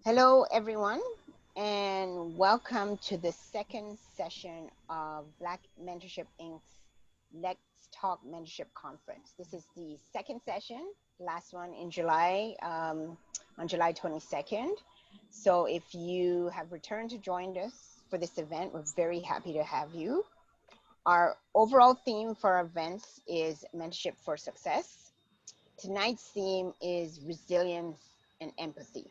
Hello, everyone, and welcome to the second session of Black Mentorship Inc.'s Let's Talk Mentorship Conference. This is the second session, last one in July, on July 22nd. So, if you have returned to join us for this event, we're very happy to have you. Our overall theme for our events is Mentorship for Success. Tonight's theme is resilience and empathy.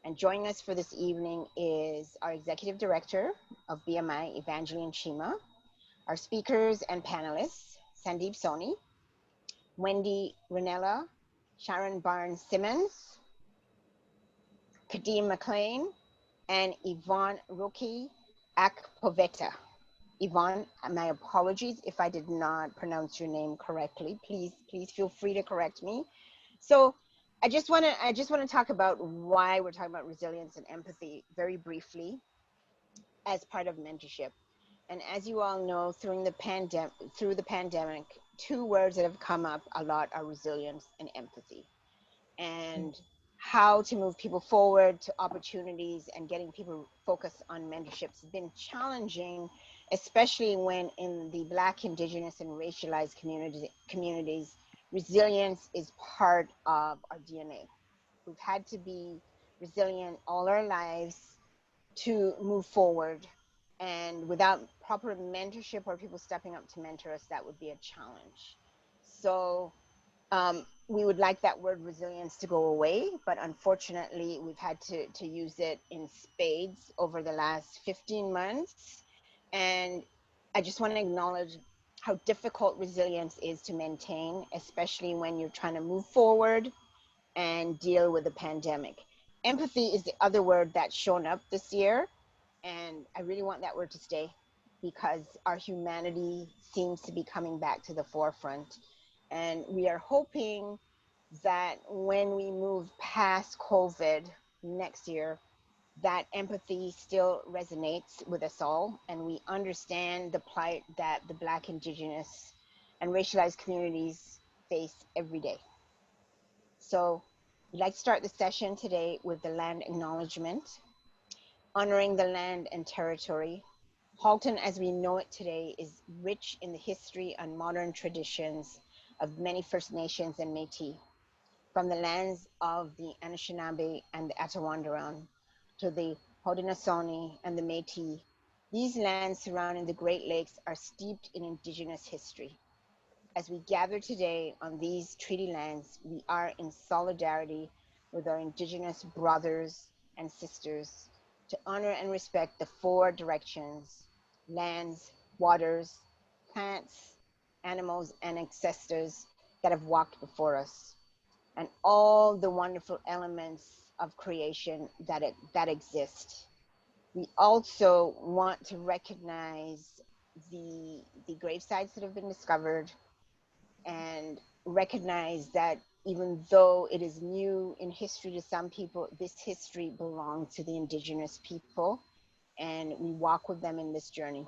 And joining us for this evening is our Executive Director of BMI, Evangeline Chima, our speakers and panelists, Sandeep Soni, Wendy Ranella, Sharon Barnes Simmons, Kadeem McLean, and Yvonne Roki Akpoveta. Yvonne, my apologies if I did not pronounce your name correctly. Please feel free to correct me. So I just want to talk about why we're talking about resilience and empathy very briefly as part of mentorship. And as you all know, through the pandemic, two words that have come up a lot are resilience and empathy. And how to move people forward to opportunities and getting people focused on mentorships has been challenging, especially when in the Black, Indigenous, and racialized communities, resilience is part of our DNA. We've had to be resilient all our lives to move forward. And without proper mentorship or people stepping up to mentor us, that would be a challenge. So we would like that word resilience to go away, but unfortunately, we've had to use it in spades over the last 15 months. And I just want to acknowledge how difficult resilience is to maintain, especially when you're trying to move forward and deal with the pandemic. Empathy is the other word that's shown up this year, and I really want that word to stay because our humanity seems to be coming back to the forefront. And we are hoping that when we move past COVID next year, that empathy still resonates with us all, and we understand the plight that the Black, Indigenous, and racialized communities face every day. So we'd like to start the session today with the land acknowledgement, honoring the land and territory. Halton, as we know it today, is rich in the history and modern traditions of many First Nations and Métis, from the lands of the Anishinaabe and the Attawandaron to the Haudenosaunee and the Métis. These lands surrounding the Great Lakes are steeped in Indigenous history. As we gather today on these treaty lands, we are in solidarity with our Indigenous brothers and sisters to honor and respect the four directions: lands, waters, plants, animals, and ancestors that have walked before us, and all the wonderful elements of creation that exist. We also want to recognize the grave sites that have been discovered and recognize that even though it is new in history to some people, this history belongs to the Indigenous people, and we walk with them in this journey.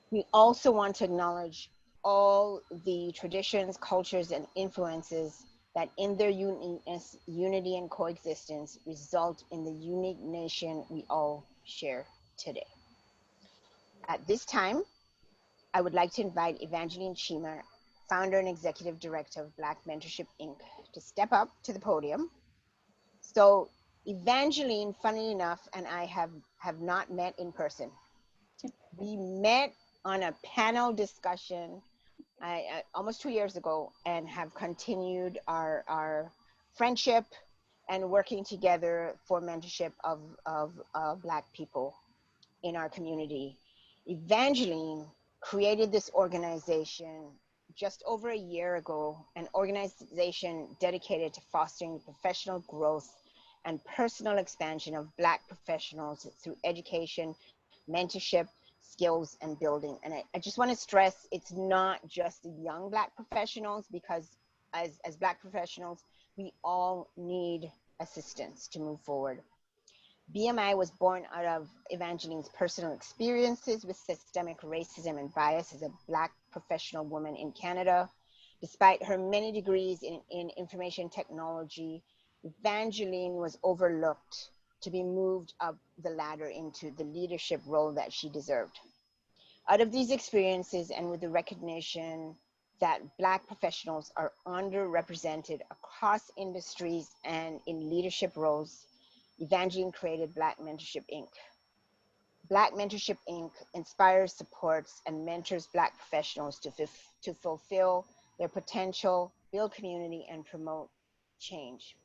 We also want to acknowledge all the traditions, cultures, and influences that in their uniqueness, unity, and coexistence result in the unique nation we all share today. At this time, I would like to invite Evangeline Chima, founder and executive director of Black Mentorship Inc., to step up to the podium. So Evangeline, funny enough, and I have not met in person. We met on a panel discussion almost 2 years ago and have continued our friendship and working together for mentorship of Black people in our community. Evangeline created this organization just over a year ago, an organization dedicated to fostering professional growth and personal expansion of Black professionals through education, mentorship, skills, and building. And I just want to stress it's not just the young Black professionals, because as Black professionals, we all need assistance to move forward. BMI was born out of Evangeline's personal experiences with systemic racism and bias as a Black professional woman in Canada. Despite her many degrees in information technology, Evangeline was overlooked to be moved up the ladder into the leadership role that she deserved. Out of these experiences, and with the recognition that Black professionals are underrepresented across industries and in leadership roles, Evangeline created Black Mentorship Inc. Black Mentorship Inc. inspires, supports, and mentors Black professionals to fulfill their potential, build community, and promote change.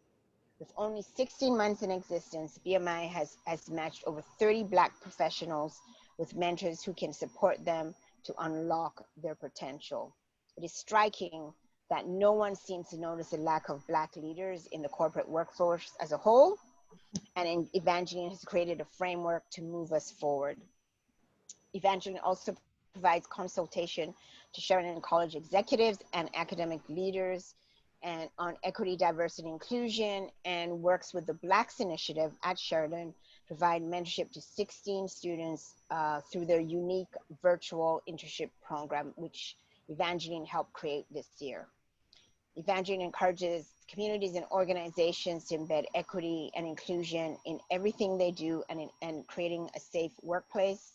With only 16 months in existence, BMI has matched over 30 Black professionals with mentors who can support them to unlock their potential. It is striking that no one seems to notice a lack of Black leaders in the corporate workforce as a whole, and Evangeline has created a framework to move us forward. Evangeline also provides consultation to Sheridan College executives and academic leaders and on equity, diversity, and inclusion, and works with the Blacks Initiative at Sheridan, provide mentorship to 16 students through their unique virtual internship program, which Evangeline helped create this year. Evangeline encourages communities and organizations to embed equity and inclusion in everything they do and creating a safe workplace.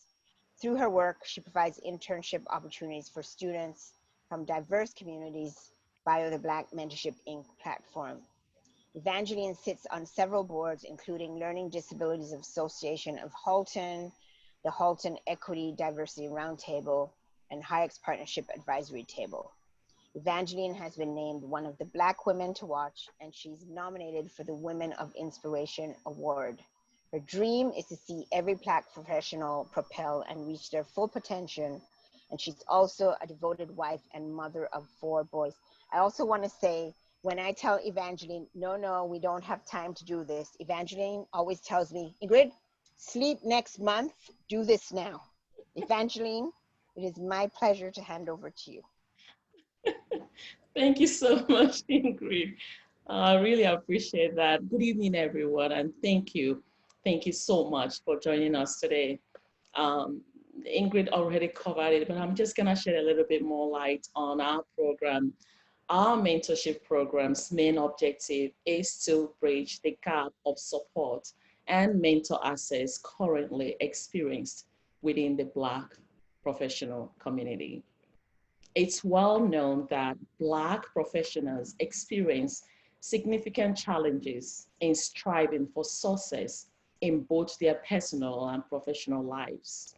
Through her work, she provides internship opportunities for students from diverse communities via the Black Mentorship Inc. platform. Evangeline sits on several boards, including Learning Disabilities Association of Halton, the Halton Equity Diversity Roundtable, and Hayek's Partnership Advisory Table. Evangeline has been named one of the Black women to watch, and she's nominated for the Women of Inspiration Award. Her dream is to see every Black professional propel and reach their full potential, and she's also a devoted wife and mother of 4 boys. I also want to say, when I tell Evangeline, no, we don't have time to do this, Evangeline always tells me, Ingrid, sleep next month, do this now. Evangeline, it is my pleasure to hand over to you. Thank you so much, Ingrid. I really appreciate that. Good evening, everyone, and thank you. Thank you so much for joining us today. Um, Ingrid already covered it, but I'm just gonna shed a little bit more light on our program. Our mentorship program's main objective is to bridge the gap of support and mentor access currently experienced within the Black professional community. It's well known that Black professionals experience significant challenges in striving for success in both their personal and professional lives.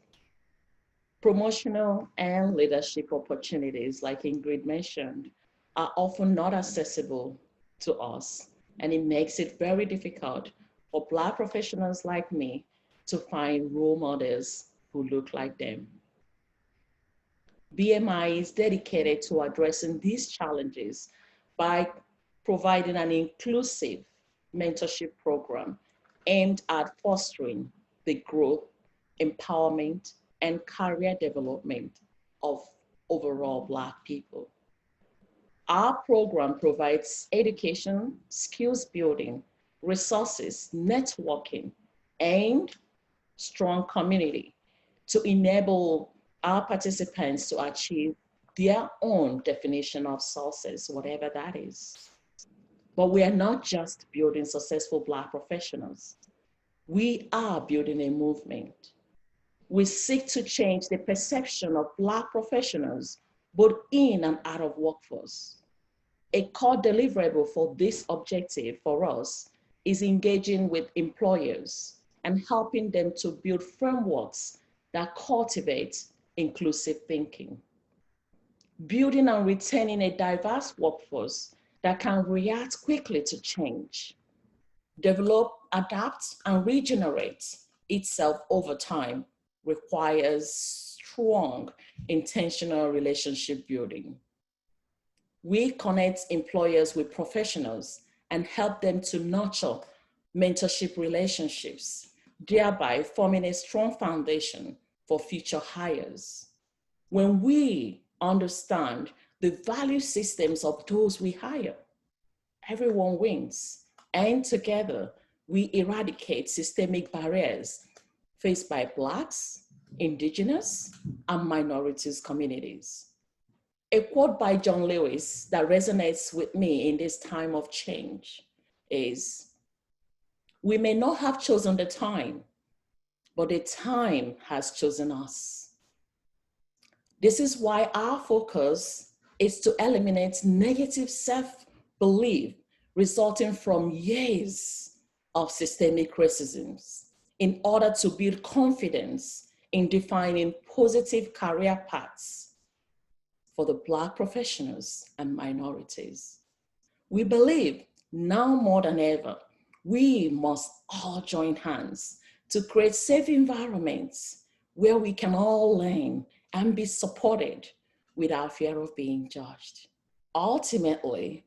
Promotional and leadership opportunities, like Ingrid mentioned, are often not accessible to us, and it makes it very difficult for Black professionals like me to find role models who look like them. BMI is dedicated to addressing these challenges by providing an inclusive mentorship program aimed at fostering the growth, empowerment, and career development of overall Black people. Our program provides education, skills building, resources, networking, and strong community to enable our participants to achieve their own definition of success, whatever that is. But we are not just building successful Black professionals. We are building a movement. We seek to change the perception of Black professionals, both in and out of workforce. A core deliverable for this objective for us is engaging with employers and helping them to build frameworks that cultivate inclusive thinking. Building and retaining a diverse workforce that can react quickly to change, develop, adapt, and regenerate itself over time requires strong, intentional relationship building. We connect employers with professionals and help them to nurture mentorship relationships, thereby forming a strong foundation for future hires. When we understand the value systems of those we hire, everyone wins. And together, we eradicate systemic barriers faced by Blacks, Indigenous, and minorities communities. A quote by John Lewis that resonates with me in this time of change is we may not have chosen the time, but the time has chosen us. This is why our focus is to eliminate negative self-belief resulting from years of systemic racism in order to build confidence in defining positive career paths for the Black professionals and minorities. We believe now more than ever, we must all join hands to create safe environments where we can all learn and be supported without fear of being judged. Ultimately,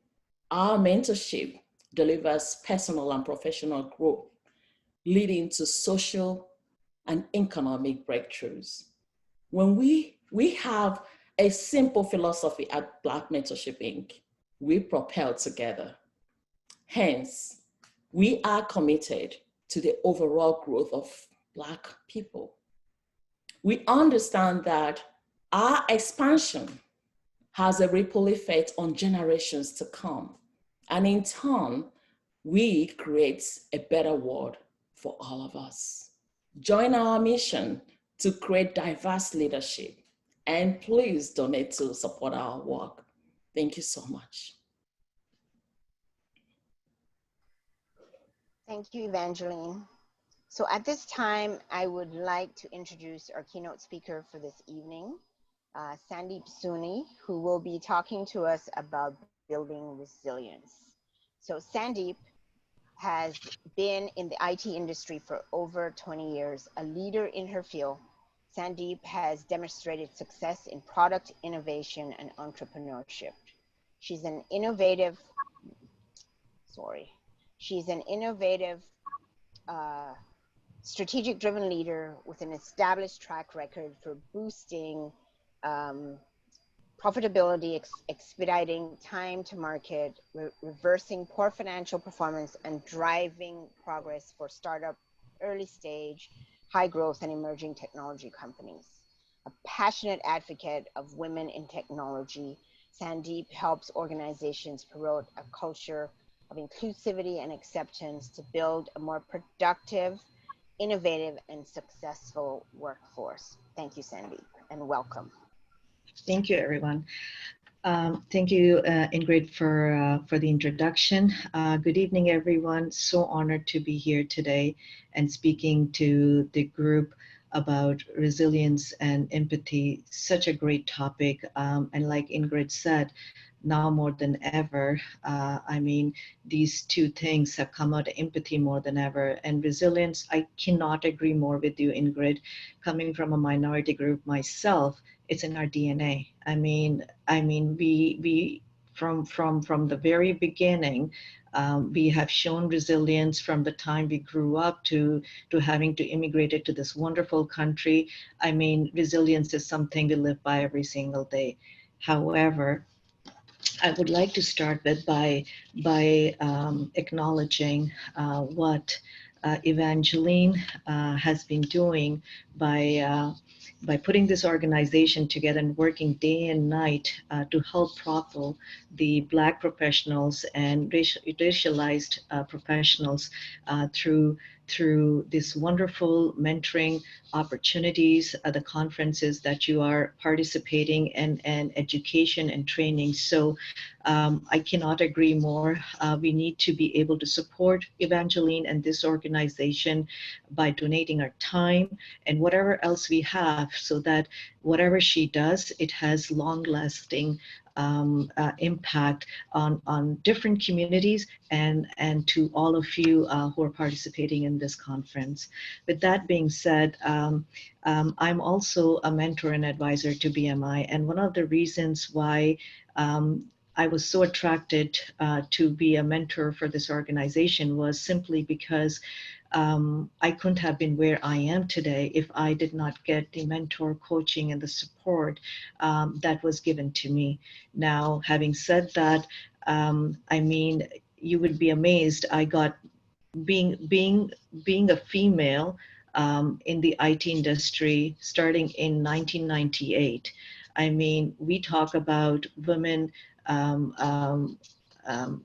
our mentorship delivers personal and professional growth, leading to social and economic breakthroughs. When we have a simple philosophy at Black Mentorship Inc., we propel together. Hence, we are committed to the overall growth of Black people. We understand that our expansion has a ripple effect on generations to come. And in turn, we create a better world for all of us. Join our mission to create diverse leadership, and please donate to support our work. Thank you so much. Thank you, Evangeline. So at this time, I would like to introduce our keynote speaker for this evening, Sandeep Suni, who will be talking to us about building resilience. So Sandeep has been in the IT industry for over 20 years, a leader in her field. Sandeep has demonstrated success in product innovation and entrepreneurship. She's an innovative, sorry, she's an innovative, uh, strategic driven leader with an established track record for boosting um, profitability, expediting time to market, reversing poor financial performance, and driving progress for startup, early stage, high growth, and emerging technology companies. A passionate advocate of women in technology, Sandeep helps organizations promote a culture of inclusivity and acceptance to build a more productive, innovative, and successful workforce. Thank you, Sandeep, and welcome. Thank you, everyone. Thank you, Ingrid, for the introduction. Good evening, everyone. So honored to be here today and speaking to the group about resilience and empathy. Such a great topic. And like Ingrid said, now more than ever, I mean, these two things have come out, empathy more than ever. And resilience, I cannot agree more with you, Ingrid. Coming from a minority group myself, it's in our DNA. We from the very beginning, we have shown resilience from the time we grew up to having to immigrate to this wonderful country. I mean, resilience is something we live by every single day. However, I would like to start with by acknowledging what Evangeline has been doing by putting this organization together and working day and night to help propel the Black professionals and racialized professionals through this wonderful mentoring opportunities, the conferences that you are participating and education and training. So I cannot agree more. We need to be able to support Evangeline and this organization by donating our time and whatever else we have, so that whatever she does, it has long-lasting impact on different communities and to all of you who are participating in this conference. With that being said, I'm also a mentor and advisor to BMI, and one of the reasons why I was so attracted to be a mentor for this organization was simply because I couldn't have been where I am today if I did not get the mentor coaching and the support that was given to me. Now, having said that, I mean, you would be amazed. I got being a female in the IT industry starting in 1998. I mean, we talk about women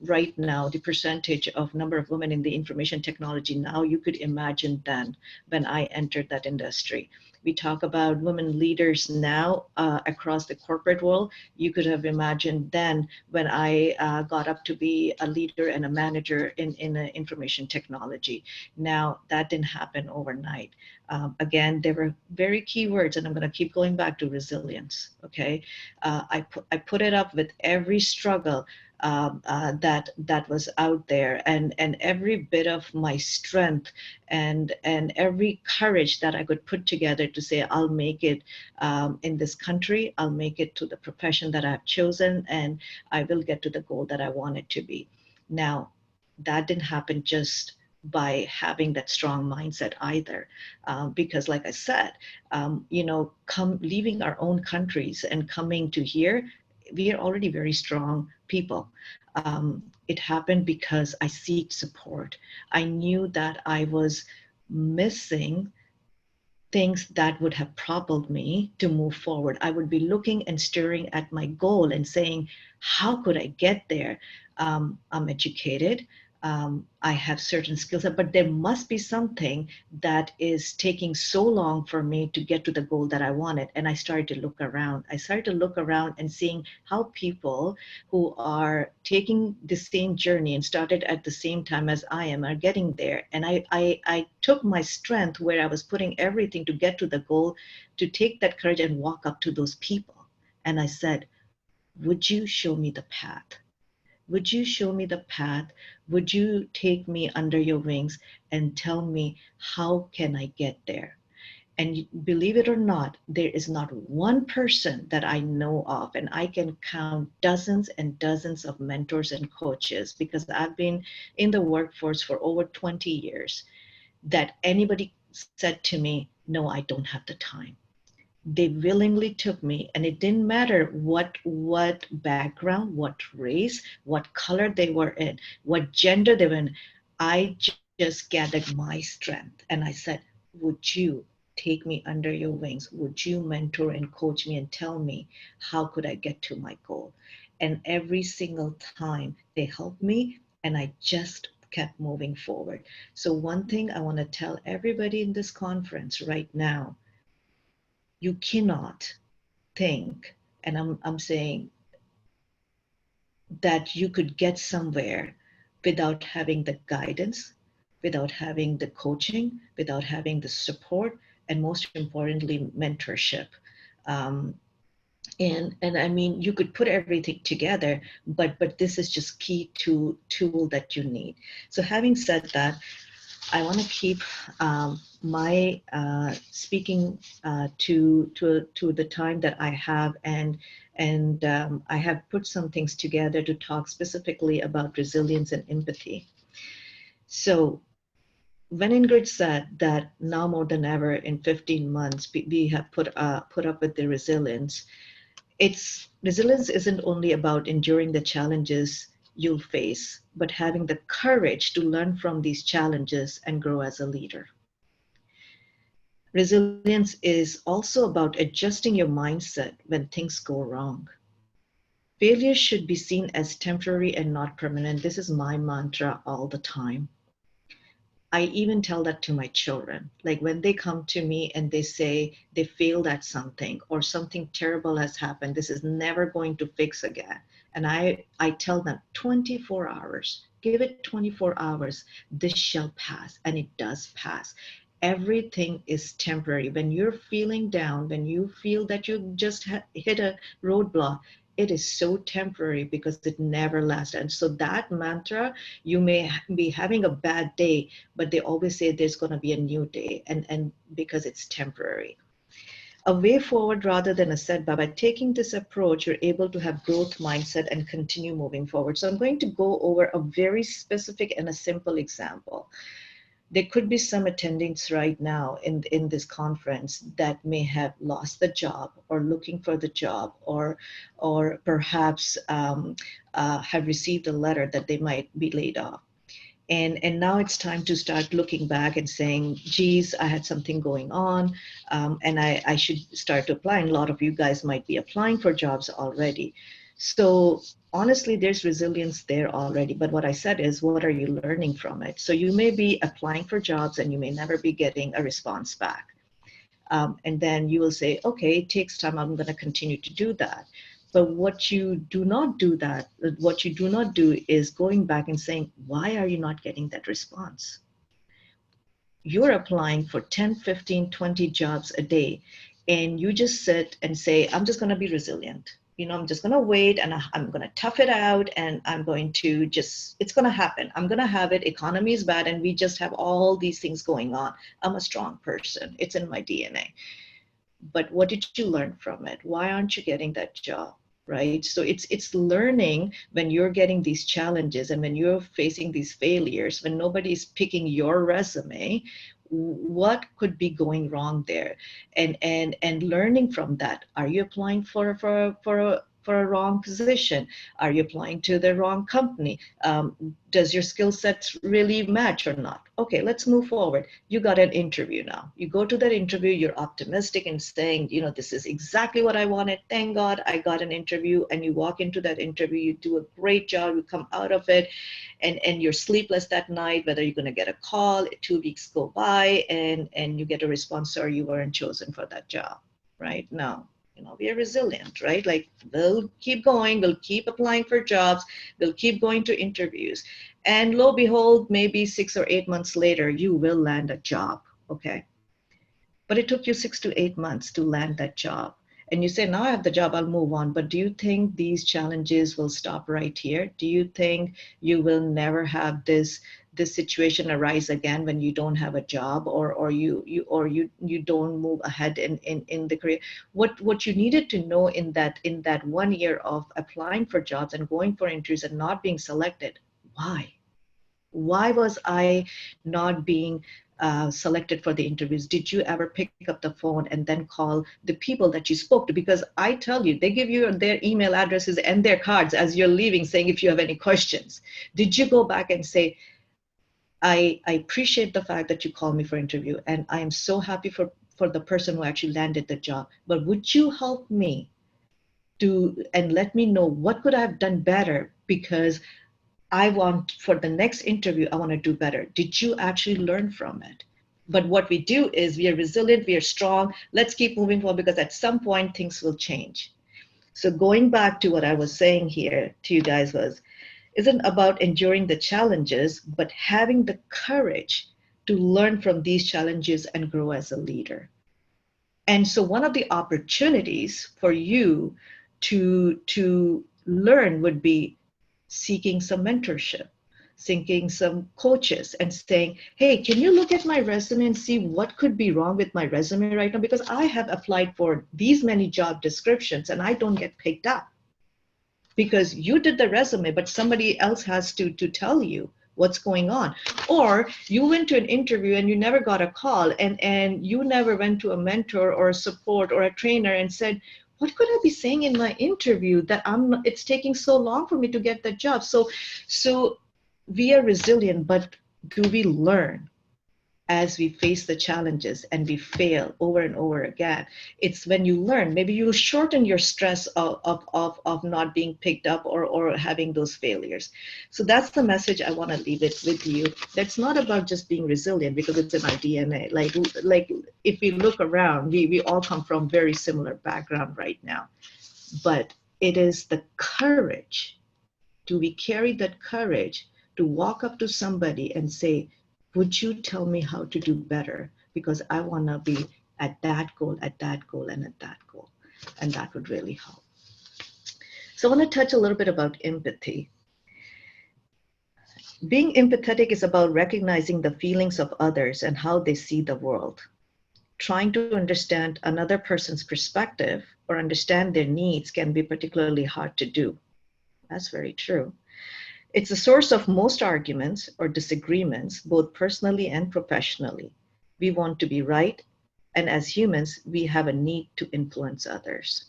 right now, the percentage of number of women in the information technology now, you could imagine then when I entered that industry. We talk about women leaders now across the corporate world. You could have imagined then when I got up to be a leader and a manager in information technology. Now, that didn't happen overnight. Again, there were very key words, and I'm going to keep going back to resilience. Okay, I put it up with every struggle that was out there, and every bit of my strength and every courage that I could put together to say I'll make it in this country, I'll make it to the profession that I've chosen, and I will get to the goal that I want it to be. Now, that didn't happen just by having that strong mindset either, because like I said, leaving our own countries and coming to here, we are already very strong people. It happened because I seeked support. I knew that I was missing things that would have propelled me to move forward. I would be looking and staring at my goal and saying, how could I get there? I'm educated. I have certain skills, but there must be something that is taking so long for me to get to the goal that I wanted. And I started to look around. I started to look around and seeing how people who are taking the same journey and started at the same time as I am are getting there. And I took my strength where I was putting everything to get to the goal, to take that courage and walk up to those people. And I said, would you show me the path? Would you show me the path? Would you take me under your wings and tell me how can I get there? And believe it or not, there is not one person that I know of, and I can count dozens and dozens of mentors and coaches because I've been in the workforce for over 20 years, that anybody said to me, no, I don't have the time. They willingly took me, and it didn't matter what background, what race, what color they were in, what gender they were in. I just gathered my strength and I said, would you take me under your wings? Would you mentor and coach me and tell me how could I get to my goal? And every single time they helped me, and I just kept moving forward. So one thing I want to tell everybody in this conference right now, you cannot think, and I'm saying that you could get somewhere without having the guidance, without having the coaching, without having the support, and most importantly, mentorship. Um, and I mean, you could put everything together, but this is just key to tool that you need. So having said that, I want to keep my speaking to the time that I have, and I have put some things together to talk specifically about resilience and empathy. So when Ingrid said that now more than ever in 15 months we have put up with the resilience, resilience isn't only about enduring the challenges you'll face, but having the courage to learn from these challenges and grow as a leader. Resilience is also about adjusting your mindset when things go wrong. Failure should be seen as temporary and not permanent. This is my mantra all the time. I even tell that to my children. Like when they come to me and they say they failed at something or something terrible has happened, this is never going to fix again. And I tell them 24 hours, give it 24 hours, this shall pass. And it does pass. Everything is temporary. When you're feeling down, when you feel that you just hit a roadblock, it is so temporary because it never lasts. And so that mantra, you may be having a bad day, but they always say there's going to be a new day, and because it's temporary. A way forward rather than a setback. By taking this approach, you're able to have growth mindset and continue moving forward. So I'm going to go over a very specific and a simple example. There could be some attendings right now in this conference that may have lost the job or looking for the job, or perhaps have received a letter that they might be laid off. And now it's time to start looking back and saying, geez, I had something going on, and I should start to apply. And a lot of you guys might be applying for jobs already. So honestly, there's resilience there already. But what I said is, what are you learning from it? So you may be applying for jobs and you may never be getting a response back. And then you will say, okay, it takes time. I'm going to continue to do that. But what you do not do is going back and saying, why are you not getting that response? You're applying for 10, 15, 20 jobs a day, and you just sit and say, I'm just going to be resilient. I'm just going to wait and I'm going to tough it out and I'm going to it's going to happen. I'm going to have it. Economy is bad and we just have all these things going on. I'm a strong person. It's in my DNA. But what did you learn from it? Why aren't you getting that job? Right? So it's learning when you're getting these challenges and when you're facing these failures, when nobody's picking your resume, what could be going wrong there, and learning from that. Are you applying for a wrong position? Are you applying to the wrong company? Does your skill sets really match or not? Okay, let's move forward. You got an interview now. You go to that interview, you're optimistic and saying, this is exactly what I wanted. Thank God I got an interview. And you walk into that interview, you do a great job, you come out of it, and you're sleepless that night, whether you're going to get a call, 2 weeks go by, and you get a response, or you weren't chosen for that job, right? No. We are resilient, right? Like we'll keep going, we'll keep applying for jobs, we'll keep going to interviews. And lo and behold, maybe 6 or 8 months later, you will land a job, okay? But it took you 6 to 8 months to land that job. And you say, now I have the job, I'll move on. But do you think these challenges will stop right here? Do you think you will never have this situation arise again when you don't have a job, or you don't move ahead in the career? What you needed to know in that 1 year of applying for jobs and going for interviews and not being selected, why was I not being selected for the interviews? Did you ever pick up the phone and then call the people that you spoke to? Because I tell you, they give you their email addresses and their cards as you're leaving, saying if you have any questions. Did you go back and say, I appreciate the fact that you called me for interview, and I am so happy for the person who actually landed the job, but would you help me and let me know what could I have done better, because I want, for the next interview, I want to do better. Did you actually learn from it? But what we do is we are resilient, we are strong. Let's keep moving forward, because at some point things will change. So going back to what I was saying here to you guys isn't about enduring the challenges, but having the courage to learn from these challenges and grow as a leader. And so one of the opportunities for you to learn would be seeking some mentorship, seeking some coaches, and saying, hey, can you look at my resume and see what could be wrong with my resume right now? Because I have applied for these many job descriptions and I don't get picked up. Because you did the resume, but somebody else has to tell you what's going on. Or you went to an interview and you never got a call, and you never went to a mentor or a support or a trainer and said, what could I be saying in my interview that it's taking so long for me to get the job? So we are resilient, but do we learn as we face the challenges and we fail over and over again? It's when you learn, maybe you shorten your stress of not being picked up or having those failures. So that's the message I want to leave it with you. That's not about just being resilient, because it's in our DNA. Like if we look around, we all come from very similar background right now. But it is the courage. Do we carry that courage to walk up to somebody and say, would you tell me how to do better? Because I want to be at that goal, and at that goal. And that would really help. So I want to touch a little bit about empathy. Being empathetic is about recognizing the feelings of others and how they see the world. Trying to understand another person's perspective or understand their needs can be particularly hard to do. That's very true. It's the source of most arguments or disagreements, both personally and professionally. We want to be right, and as humans, we have a need to influence others.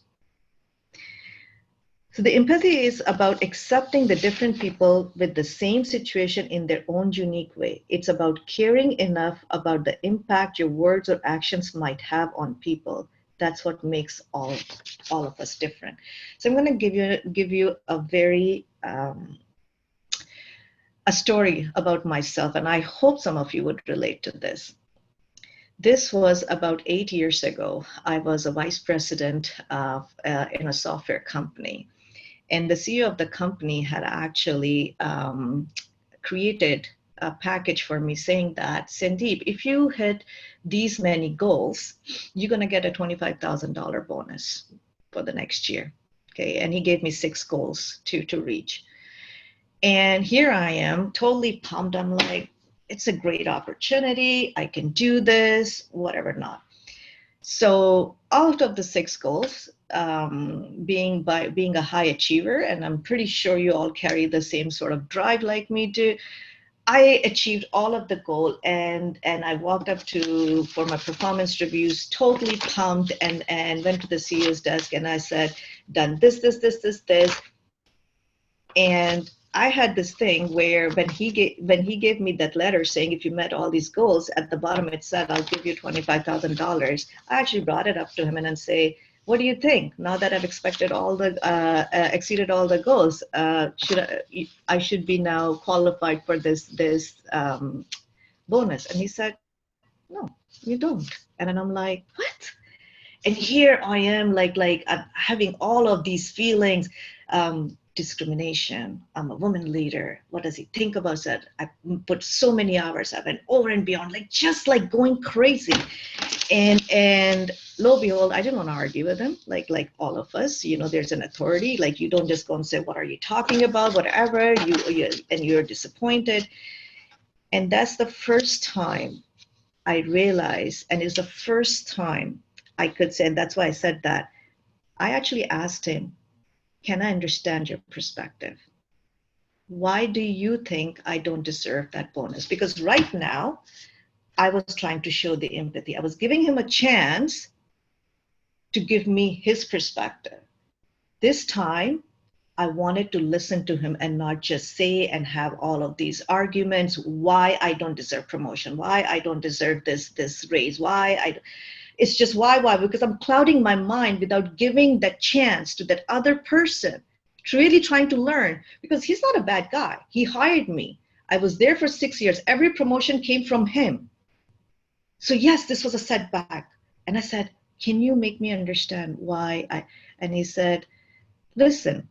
So the empathy is about accepting the different people with the same situation in their own unique way. It's about caring enough about the impact your words or actions might have on people That's what makes all of us different. So I'm going to give you a very a story about myself, and I hope some of you would relate to this. This was about 8 years ago. I was a vice president in a software company, and the CEO of the company had actually created a package for me saying that, Sandeep, if you hit these many goals, you're going to get a $25,000 bonus for the next year. Okay. And he gave me 6 goals to reach. And here I am, totally pumped. I'm like, it's a great opportunity. I can do this, whatever not. So out of the 6 goals, being a high achiever, and I'm pretty sure you all carry the same sort of drive like me do, I achieved all of the goal, and I walked up for my performance reviews, totally pumped, and went to the CEO's desk, and I said, done this, and I had this thing where when he gave me that letter saying if you met all these goals, at the bottom it said I'll give you $25,000. I actually brought it up to him and say, what do you think? Now that I've exceeded all the goals, I should be now qualified for this bonus? And he said, no, you don't. And then I'm like, what? And here I am, like I'm having all of these feelings. Discrimination. I'm a woman leader. What does he think about that? I put so many hours. I've been over and beyond, just going crazy. And lo and behold, I didn't want to argue with him. Like all of us, there's an authority. Like, you don't just go and say, what are you talking about? Whatever. You're disappointed. And that's the first time I realized, and it's the first time I could say, and that's why I said that, I actually asked him, can I understand your perspective? Why do you think I don't deserve that bonus? Because right now, I was trying to show the empathy. I was giving him a chance to give me his perspective. This time, I wanted to listen to him and not just say and have all of these arguments, why I don't deserve promotion, why I don't deserve this raise, it's just why, because I'm clouding my mind without giving that chance to that other person, really trying to learn, because he's not a bad guy. He hired me. I was there for 6 years. Every promotion came from him. So yes, this was a setback. And I said, can you make me understand why and he said, listen,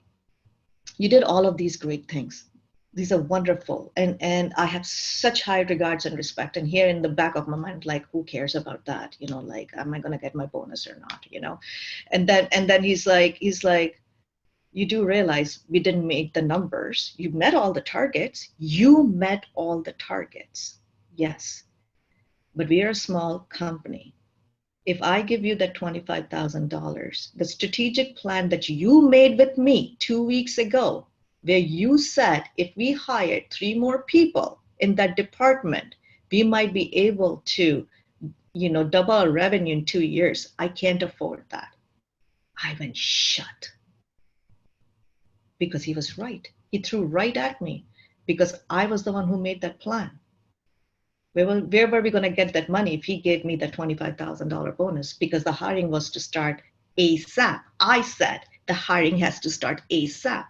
you did all of these great things. These are wonderful. And I have such high regards and respect. And here in the back of my mind, like, who cares about that? Am I going to get my bonus or not? And then he's like, you do realize we didn't make the numbers. You met all the targets. You met all the targets. Yes. But we are a small company. If I give you that $25,000, the strategic plan that you made with me 2 weeks ago, where you said if we hired 3 more people in that department, we might be able to, double our revenue in 2 years. I can't afford that. I went shut. Because he was right. He threw right at me because I was the one who made that plan. Where were we going to get that money if he gave me the $25,000 bonus? Because the hiring was to start ASAP. I said the hiring has to start ASAP.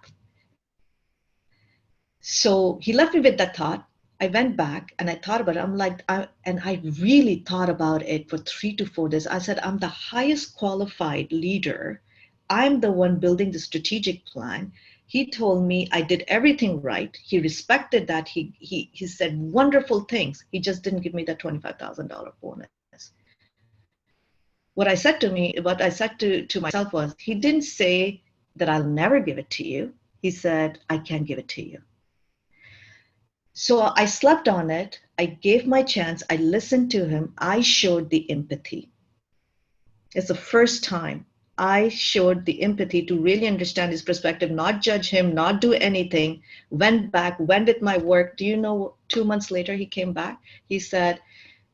So he left me with that thought. I went back and I thought about it. I really thought about it for 3 to 4 days. I said, I'm the highest qualified leader. I'm the one building the strategic plan. He told me I did everything right. He respected that. He said wonderful things. He just didn't give me that $25,000 bonus. What I said to myself was, he didn't say that I'll never give it to you. He said, I can't give it to you. So I slept on it. I gave my chance. I listened to him. I showed the empathy. It's the first time I showed the empathy to really understand his perspective, not judge him, not do anything. Went back, went with my work. Do you know, 2 months later, he came back. He said,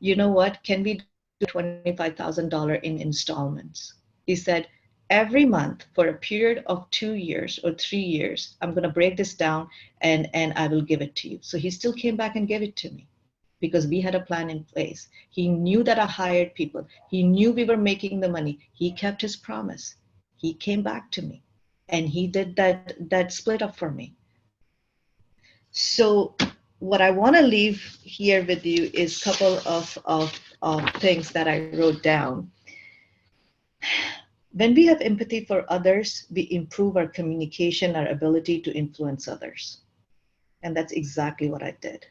you know what, can we do $25,000 in installments? He said, every month for a period of 2 years or 3 years, I'm going to break this down and I will give it to you. So he still came back and gave it to me. because we had a plan in place. He knew that I hired people. He knew we were making the money. He kept his promise. He came back to me and he did that split up for me. So what I want to leave here with you is a couple of things that I wrote down. When we have empathy for others, we improve our communication, our ability to influence others. And that's exactly what I did.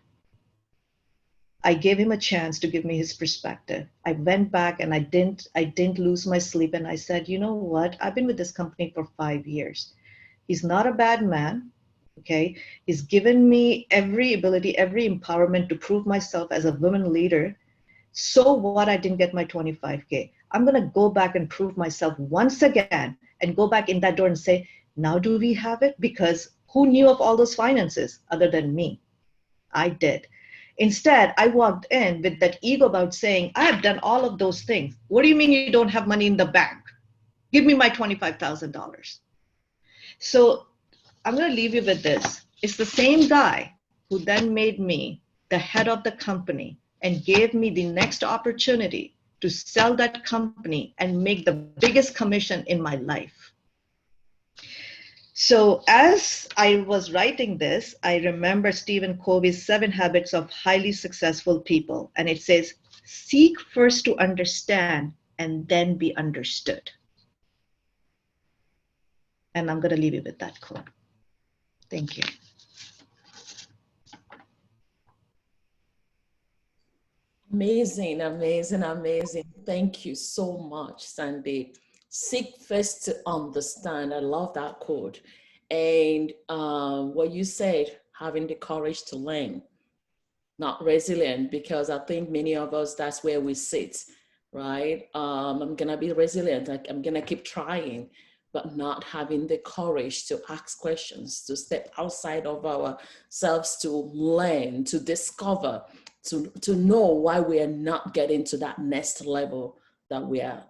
I gave him a chance to give me his perspective. I went back and I didn't lose my sleep, and I said, you know what? I've been with this company for 5 years. He's not a bad man. Okay. He's given me every ability, every empowerment to prove myself as a woman leader. So what? I didn't get my 25K. I'm going to go back and prove myself once again and go back in that door and say, now do we have it? Because who knew of all those finances other than me? I did. Instead, I walked in with that ego about saying, I have done all of those things. What do you mean you don't have money in the bank? Give me my $25,000. So I'm going to leave you with this. It's the same guy who then made me the head of the company and gave me the next opportunity to sell that company and make the biggest commission in my life. So as I was writing this, I remember Stephen Covey's 7 Habits of Highly Successful People. And it says, seek first to understand and then be understood. And I'm going to leave you with that quote. Thank you. Amazing, amazing, amazing. Thank you so much, Sandy. Seek first to understand. I love that quote. And what you said, having the courage to learn, not resilient, because I think many of us, that's where we sit, right? I'm going to be resilient. I'm going to keep trying, but not having the courage to ask questions, to step outside of ourselves, to learn, to discover, to know why we are not getting to that next level that we are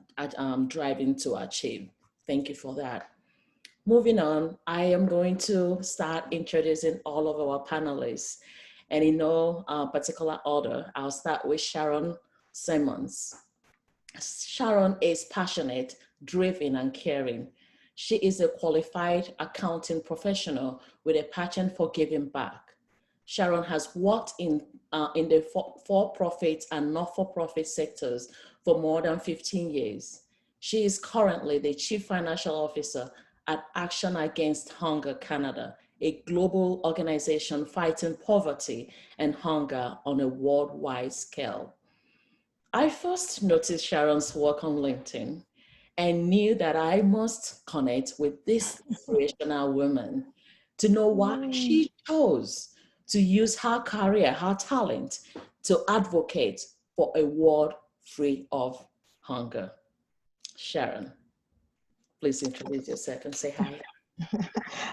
driving to achieve. Thank you for that. Moving on, I am going to start introducing all of our panelists. And in no particular order, I'll start with Sharon Simmons. Sharon is passionate, driven, and caring. She is a qualified accounting professional with a passion for giving back. Sharon has worked in the for-profit and not-for-profit sectors for more than 15 years. She is currently the Chief Financial Officer at Action Against Hunger Canada, a global organization fighting poverty and hunger on a worldwide scale. I first noticed Sharon's work on LinkedIn and knew that I must connect with this inspirational woman to know why she chose to use her career, her talent, to advocate for a world free of hunger. Sharon, please introduce yourself and say hi.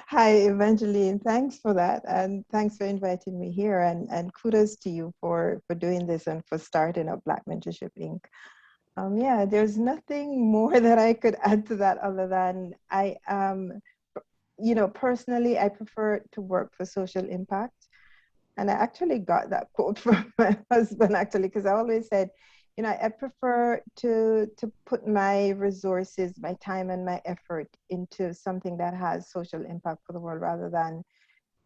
Hi, Evangeline. Thanks for that. And thanks for inviting me here. And kudos to you for doing this and for starting up Black Mentorship Inc. Yeah, there's nothing more that I could add to that other than personally, I prefer to work for social impact. And I actually got that quote from my husband, actually, because I always said, I prefer to put my resources, my time and my effort into something that has social impact for the world rather than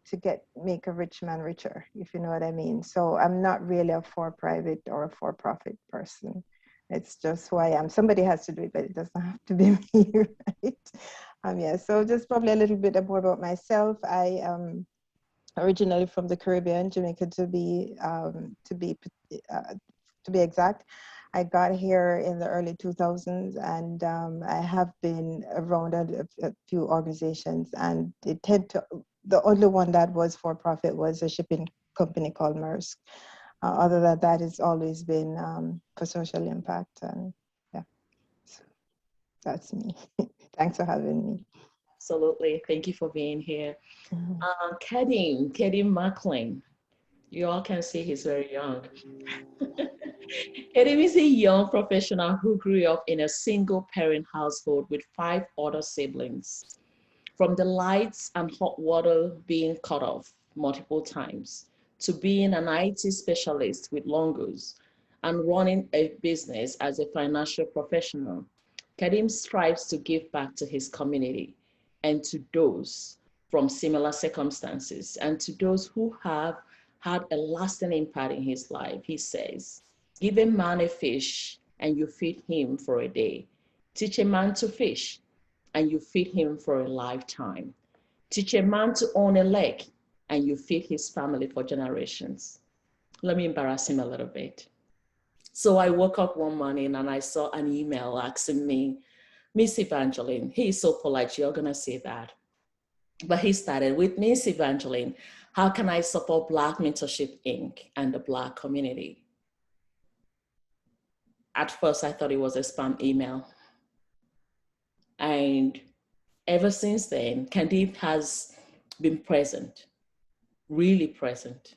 to make a rich man richer, if you know what I mean. So I'm not really a for-private or a for-profit person. It's just who I am. Somebody has to do it, but it doesn't have to be me, right? Yeah, so just probably a little bit more about myself. I originally from the Caribbean, Jamaica to be exact. I got here in the early 2000s, and I have been around a few organizations, and the only one that was for profit was a shipping company called Maersk. Other than that, it's always been for social impact, and yeah, so that's me. Thanks for having me. Absolutely. Thank you for being here. Kedim Macklin. You all can see he's very young. Kedim is a young professional who grew up in a single parent household with 5 other siblings. From the lights and hot water being cut off multiple times, to being an IT specialist with Longo's and running a business as a financial professional, Kadim strives to give back to his community and to those from similar circumstances and to those who have had a lasting impact in his life. He says, give a man a fish and you feed him for a day. Teach a man to fish and you feed him for a lifetime. Teach a man to own a leg and you feed his family for generations. Let me embarrass him a little bit. So I woke up one morning and I saw an email asking me, Miss Evangeline, he's so polite, you're gonna say that. But he started with, Miss Evangeline, how can I support Black Mentorship Inc. and the Black community? At first, I thought it was a spam email. And ever since then, Candide has been present, really present,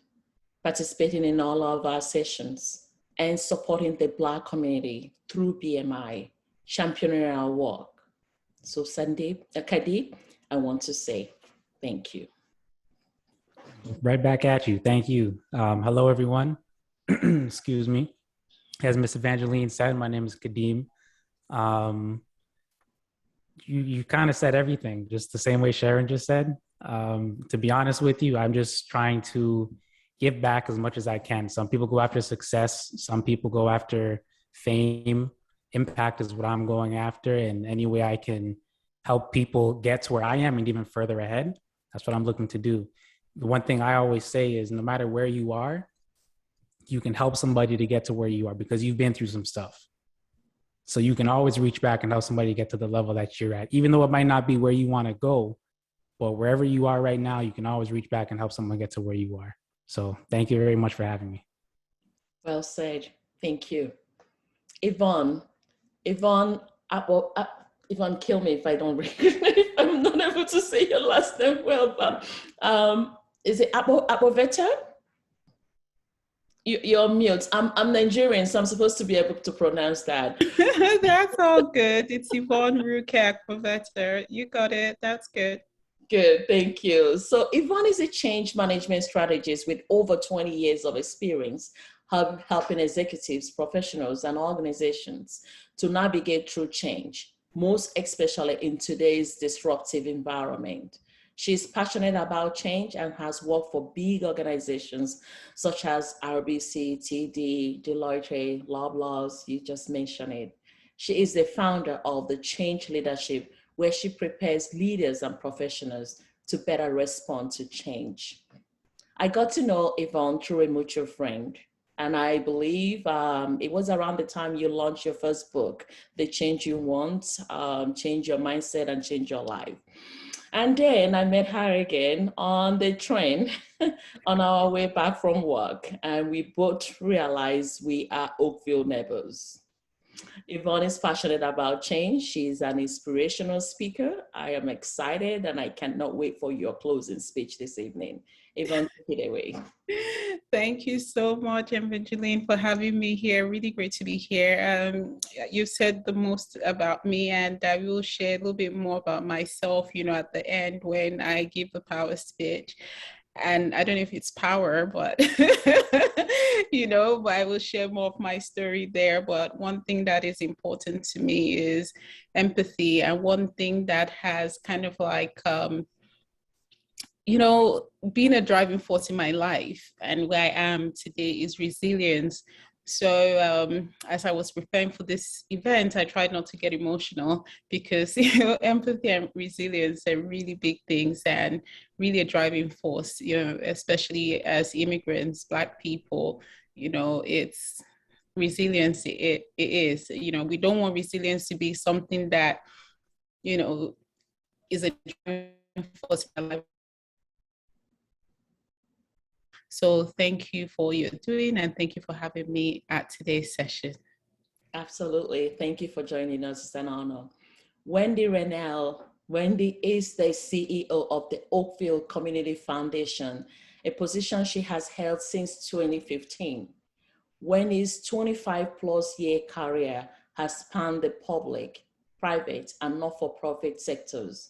participating in all of our sessions and supporting the Black community through BMI, championing our work. So Kadib, I want to say thank you. Right back at you. Thank you. Hello, everyone. Excuse me. As Miss Evangeline said, my name is Kadim. You kind of said everything, just the same way Sharon just said. To be honest with you, I'm just trying to give back as much as I can. Some people go after success. Some people go after fame. Impact is what I'm going after. And any way I can help people get to where I am and even further ahead, that's what I'm looking to do. The one thing I always say is no matter where you are, you can help somebody to get to where you are because you've been through some stuff. So you can always reach back and help somebody get to the level that you're at, even though it might not be where you want to go, but wherever you are right now, you can always reach back and help someone get to where you are. So thank you very much for having me. Well said. Thank you. Yvonne, Yvonne, kill me if I don't if I'm not able to say your last name well, but is it Aboveta? You're mute. I'm Nigerian, so I'm supposed to be able to pronounce that. That's all good. It's Yvonne Rukak Professor. You got it. That's good. Good, thank you. So Yvonne is a change management strategist with over 20 years of experience helping executives, professionals, and organizations to navigate through change, most especially in today's disruptive environment. She's passionate about change and has worked for big organizations such as RBC, TD, Deloitte, Loblaws, you just mentioned it. She is the founder of the Change Leadership, where she prepares leaders and professionals to better respond to change. I got to know Yvonne through a mutual friend, and I believe it was around the time you launched your first book, The Change You Want, Change Your Mindset and Change Your Life. And then I met her again on the train on our way back from work, and we both realized we are Oakville neighbors. Yvonne is passionate about change. She's an inspirational speaker. I am excited and I cannot wait for your closing speech this evening. Yvonne, take it away. Thank you so much, Evangeline, for having me here. Really great to be here. You said the most about me, and I will share a little bit more about myself, at the end when I give the power speech. And I don't know if it's power, but, but I will share more of my story there. But one thing that is important to me is empathy. And one thing that has kind of like, being a driving force in my life and where I am today is resilience. So as I was preparing for this event, I tried not to get emotional because empathy and resilience are really big things and really a driving force, especially as immigrants, Black people, it's resilience. It is, we don't want resilience to be something that, is a driving force in our life. So thank you for your doing and thank you for having me at today's session. Absolutely. Thank you for joining us. It's an honor. Wendy Rennell. Wendy is the CEO of the Oakville Community Foundation, a position she has held since 2015. Wendy's 25+ year career has spanned the public, private, and not-for-profit sectors.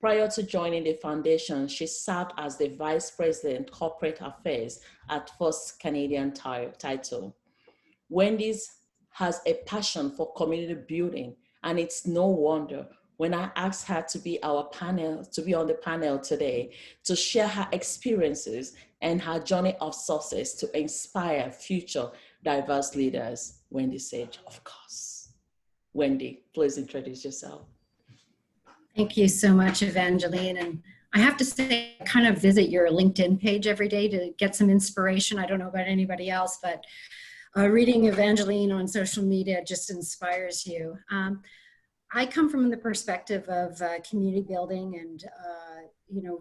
Prior to joining the foundation, she served as the Vice President, Corporate Affairs at First Canadian Title. Wendy's has a passion for community building, and it's no wonder when I asked her to be on the panel today to share her experiences and her journey of success to inspire future diverse leaders. Wendy said, of course. Wendy, please introduce yourself. Thank you so much, Evangeline. And I have to say, I kind of visit your LinkedIn page every day to get some inspiration. I don't know about anybody else, but reading Evangeline on social media just inspires you. I come from the perspective of community building and,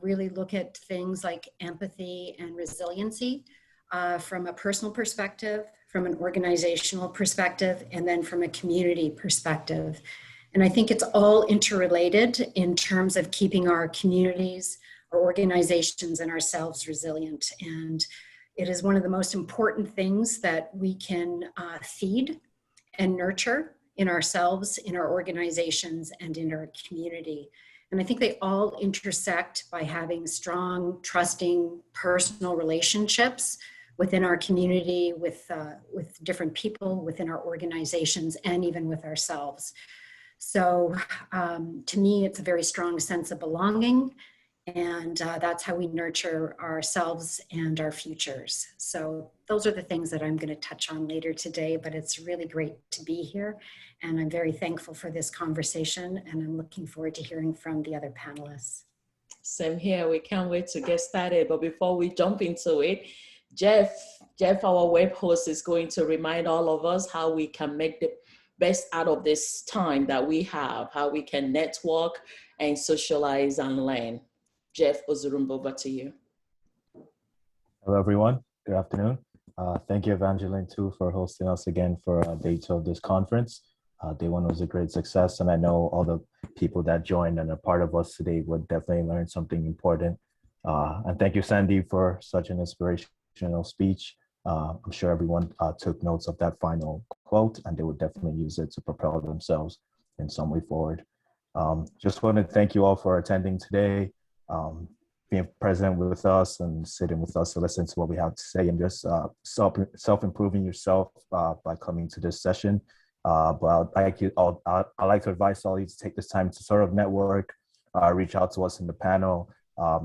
really look at things like empathy and resiliency from a personal perspective, from an organizational perspective, and then from a community perspective. And I think it's all interrelated in terms of keeping our communities, our organizations, and ourselves resilient. And it is one of the most important things that we can feed and nurture in ourselves, in our organizations, and in our community. And I think they all intersect by having strong, trusting, personal relationships within our community, with different people, within our organizations, and even with ourselves. So to me, it's a very strong sense of belonging, and that's how we nurture ourselves and our futures. So those are the things that I'm going to touch on later today, but it's really great to be here. And I'm very thankful for this conversation, and I'm looking forward to hearing from the other panelists. Same here. We can't wait to get started. But before we jump into it, Jeff, our web host, is going to remind all of us how we can make the best out of this time that we have, how we can network and socialize and learn. Jeff Ozurumba, over to you. Hello, everyone. Good afternoon. Thank you, Evangeline, too, for hosting us again for day 2 of this conference. Day 1 was a great success, and I know all the people that joined and are part of us today would definitely learn something important. And thank you, Sandy, for such an inspirational speech. I'm sure everyone took notes of that final quote, and they would definitely use it to propel themselves in some way forward. Just want to thank you all for attending today, being present with us and sitting with us to listen to what we have to say, and just self-improving yourself by coming to this session. But I'd like to advise all of you to take this time to sort of network, reach out to us in the panel,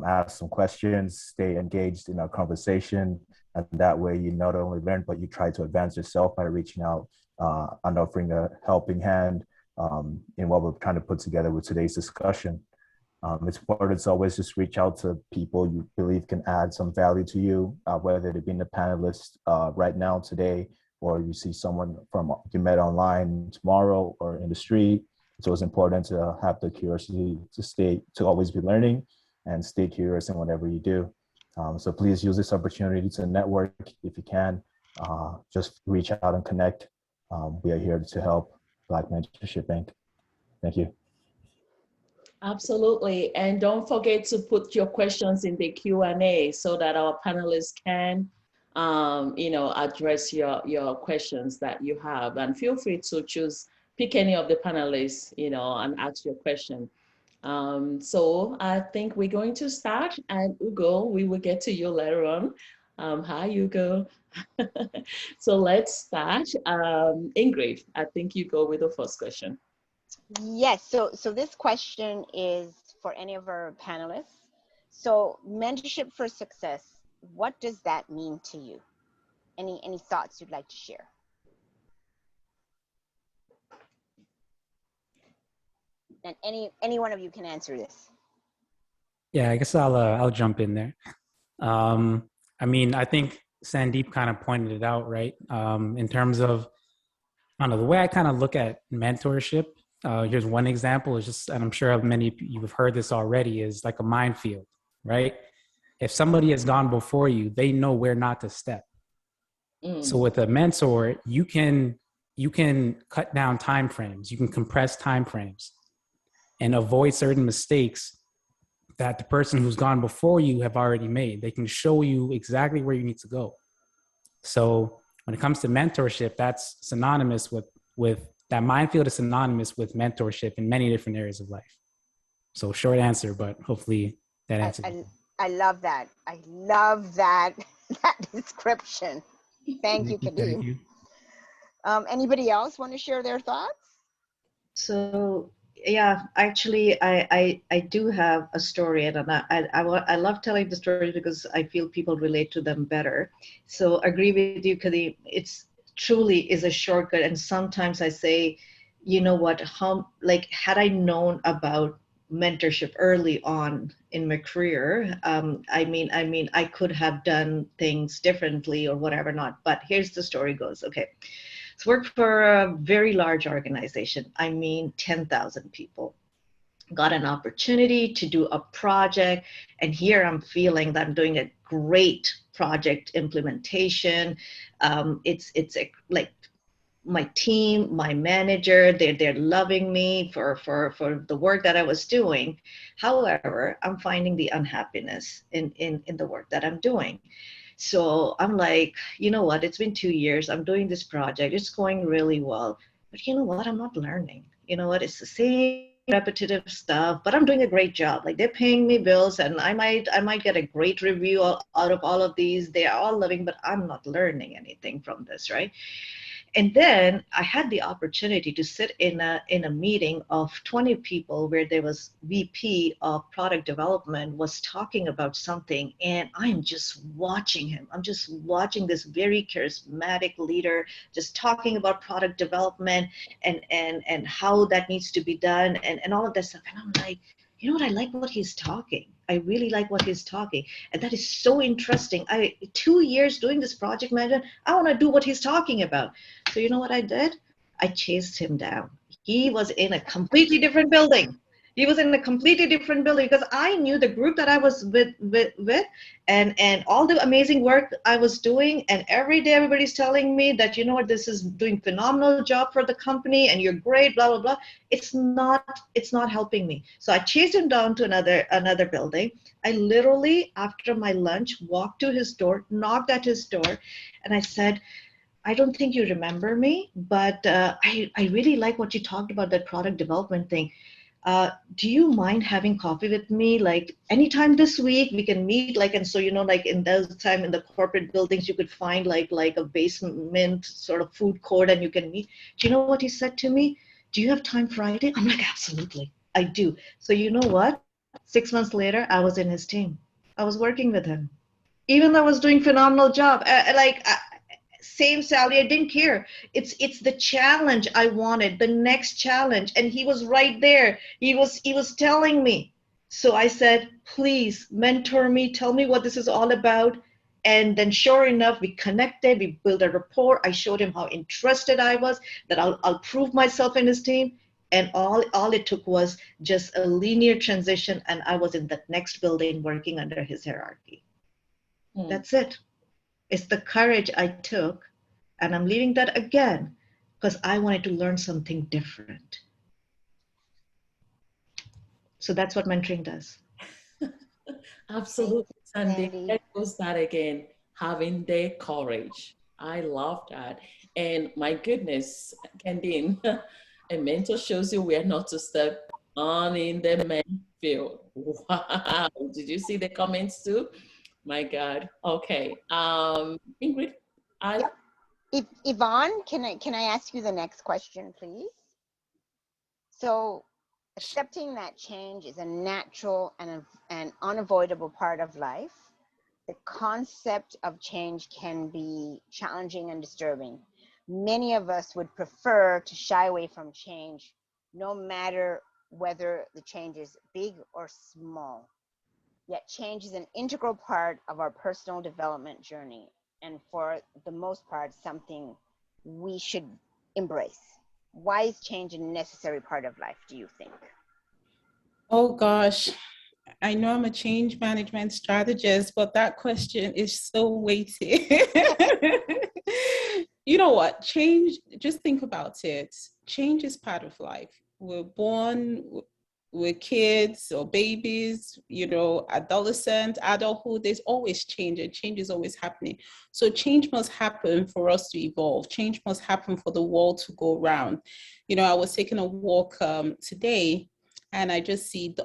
ask some questions, stay engaged in our conversation. And that way you not only learn, but you try to advance yourself by reaching out and offering a helping hand in what we're trying to put together with today's discussion. It's important to always just reach out to people you believe can add some value to you, whether they be the panelist right now today, or you see someone from you met online tomorrow or in the street. So it's important to have the curiosity to always be learning and stay curious in whatever you do. So please use this opportunity to network if you can. Just reach out and connect. We are here to help Black Mentorship Inc. Thank you. Absolutely. And don't forget to put your questions in the Q&A so that our panelists can address your questions that you have. And feel free to pick any of the panelists, and ask your question. So I think we're going to start, and Ugo, we will get to you later on. Hi, Ugo. So let's start. Ingrid, I think you go with the first question. Yes, so this question is for any of our panelists. So mentorship for success, what does that mean to you? Any thoughts you'd like to share? And any one of you can answer this. Yeah, I guess I'll jump in there. I think Sandeep kind of pointed it out, right? In terms of, the way I kind of look at mentorship, here's one example, is just, and I'm sure many of you have heard this already, is like a minefield, right? If somebody has gone before you, they know where not to step. So with a mentor, you can cut down time frames, you can compress time frames and avoid certain mistakes that the person who's gone before you have already made. They can show you exactly where you need to go. So when it comes to mentorship, that's synonymous with that minefield is synonymous with mentorship in many different areas of life. So short answer, but hopefully that answers. I love that. I love that that description. Thank you, Thank Kadeem. you. Anybody else want to share their thoughts? So yeah, actually, I do have a story, and I love telling the stories because I feel people relate to them better. So agree with you, Kadeem. It's truly is a shortcut, and sometimes I say, you know what? How like had I known about mentorship early on in my career, I could have done things differently or whatever not. But here's the story goes. Okay. So worked for a very large organization. 10,000 people. Got an opportunity to do a project, and here I'm feeling that I'm doing a great project implementation. Like my team, my manager, they're loving me for the work that I was doing. However, I'm finding the unhappiness in the work that I'm doing. So I'm like, you know what? It's been 2 years. I'm doing this project. It's going really well. But you know what? I'm not learning. You know what? It's the same repetitive stuff, but I'm doing a great job. Like they're paying me bills, and I might get a great review out of all of these. They are all loving, but I'm not learning anything from this, right? And then I had the opportunity to sit in a meeting of 20 people where there was VP of product development was talking about something, and I'm just watching him. I'm just watching this very charismatic leader just talking about product development and how that needs to be done and all of that stuff. And I'm like, you know what? I like what he's talking. I really like what he's talking. And that is so interesting. 2 years doing this project management, I want to do what he's talking about. So you know what I did? I chased him down. He was in a completely different building. He was in a completely different building because I knew the group that I was with and all the amazing work I was doing. And every day everybody's telling me that, you know what, this is doing phenomenal job for the company and you're great, blah, blah, blah. It's not helping me. So I chased him down to another building. I literally, after my lunch, walked to his door, knocked at his door, and I said, I don't think you remember me, but I really like what you talked about, that product development thing. Do you mind having coffee with me? Like anytime this week we can meet, like, and so, like in those time in the corporate buildings, you could find like a basement sort of food court and you can meet. Do you know what he said to me? Do you have time Friday? I'm like, absolutely, I do. So you know what? 6 months later, I was in his team. I was working with him. Even though I was doing phenomenal job. Same salary, I didn't care. It's the challenge I wanted, the next challenge, and he was right there. He was telling me. So I said, please mentor me, tell me what this is all about. And then sure enough, we connected, we built a rapport. I showed him how interested I was, that I'll prove myself in his team. And all it took was just a linear transition, and I was in the next building working under his hierarchy. That's it. It's the courage I took, and I'm leaving that again because I wanted to learn something different. So that's what mentoring does. Absolutely, Sandy. Sandy. There goes that again, having the courage. I love that. And my goodness, Kendine, a mentor shows you where not to step on in the main field. Wow. Did you see the comments too? My God. Okay. Ingrid, Yep. Yvonne, can I ask you the next question, please? So accepting that change is a natural and an unavoidable part of life. The concept of change can be challenging and disturbing. Many of us would prefer to shy away from change, no matter whether the change is big or small. Yet change is an integral part of our personal development journey, and for the most part, something we should embrace. Why is change a necessary part of life, do you think? Oh gosh, I know I'm a change management strategist, but that question is so weighty. You know what? Change, just think about it. Change is part of life. We're born, we're kids or babies, adolescent, adulthood, there's always change, and change is always happening. So change must happen for us to evolve. Change must happen for the world to go round. I was taking a walk today, and I see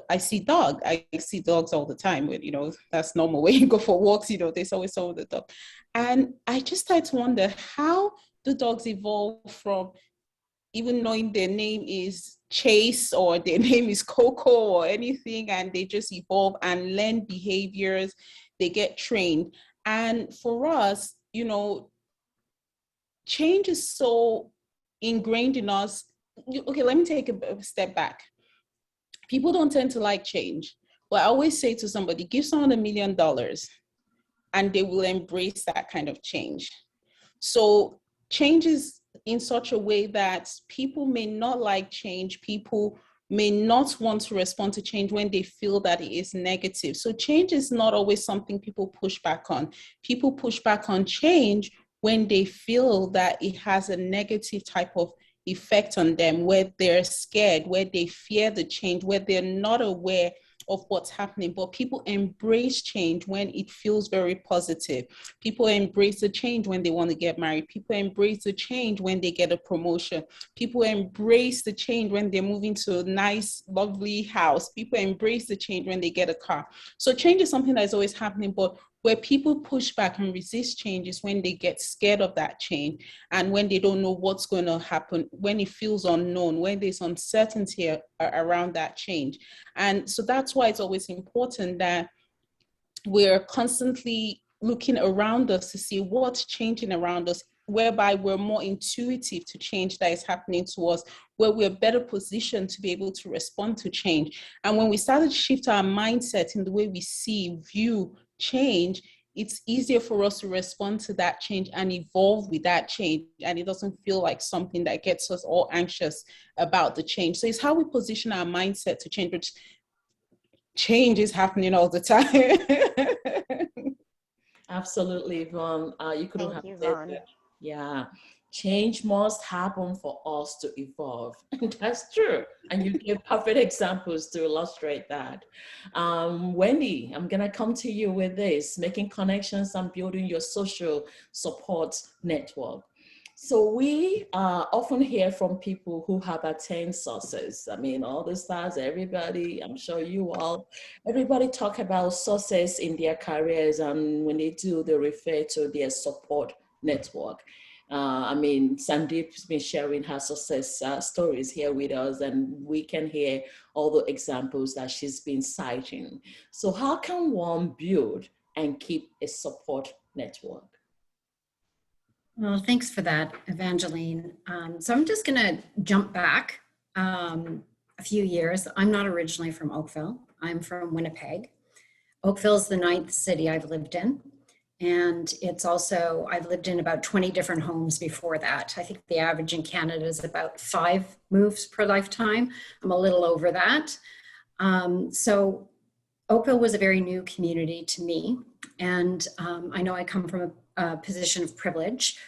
dogs all the time. But, that's normal. When you go for walks, there's always someone with a dog. And I just started to wonder, how do dogs evolve from even knowing their name is Chase or their name is Coco or anything, and they just evolve and learn behaviors, they get trained. And for us, change is so ingrained in us. Okay, let me take a step back. People don't tend to like change. But I always say to somebody, give someone $1 million and they will embrace that kind of change. So change is in such a way that people may not like change. People may not want to respond to change when they feel that it is negative. So change is not always something people push back on. People push back on change when they feel that it has a negative type of effect on them, where they're scared, where they fear the change, where they're not aware of what's happening. But people embrace change when it feels very positive. People embrace the change when they want to get married. People embrace the change when they get a promotion. People embrace the change when they're moving to a nice, lovely house. People embrace the change when they get a car. So change is something that is always happening, but where people push back and resist change is when they get scared of that change, and when they don't know what's going to happen, when it feels unknown, when there's uncertainty around that change. And so that's why it's always important that we're constantly looking around us to see what's changing around us, whereby we're more intuitive to change that is happening to us, where we're better positioned to be able to respond to change. And when we started to shift our mindset in the way we see, view change, it's easier for us to respond to that change and evolve with that change. And it doesn't feel like something that gets us all anxious about the change. So it's how we position our mindset to change, which change is happening all the time. Absolutely, Yvonne. You couldn't Thank have you, said Vaughn. that. Yeah. Change must happen for us to evolve. And that's true. And you gave perfect examples to illustrate that. Wendy, I'm going to come to you with this, making connections and building your social support network. So we often hear from people who have attained success. I mean, all the stars, everybody, I'm sure you all, everybody talk about success in their careers, and when they do, they refer to their support network. I mean, Sandeep's been sharing her success stories here with us, and we can hear all the examples that she's been citing. So how can one build and keep a support network? Well, thanks for that, Evangeline. So I'm just going to jump back a few years. I'm not originally from Oakville. I'm from Winnipeg. Oakville is the 9th city I've lived in. And it's also, I've lived in about 20 different homes before that. I think the average in Canada is about 5 moves per lifetime. I'm a little over that. So Oakville was a very new community to me. And I know I come from a position of privilege,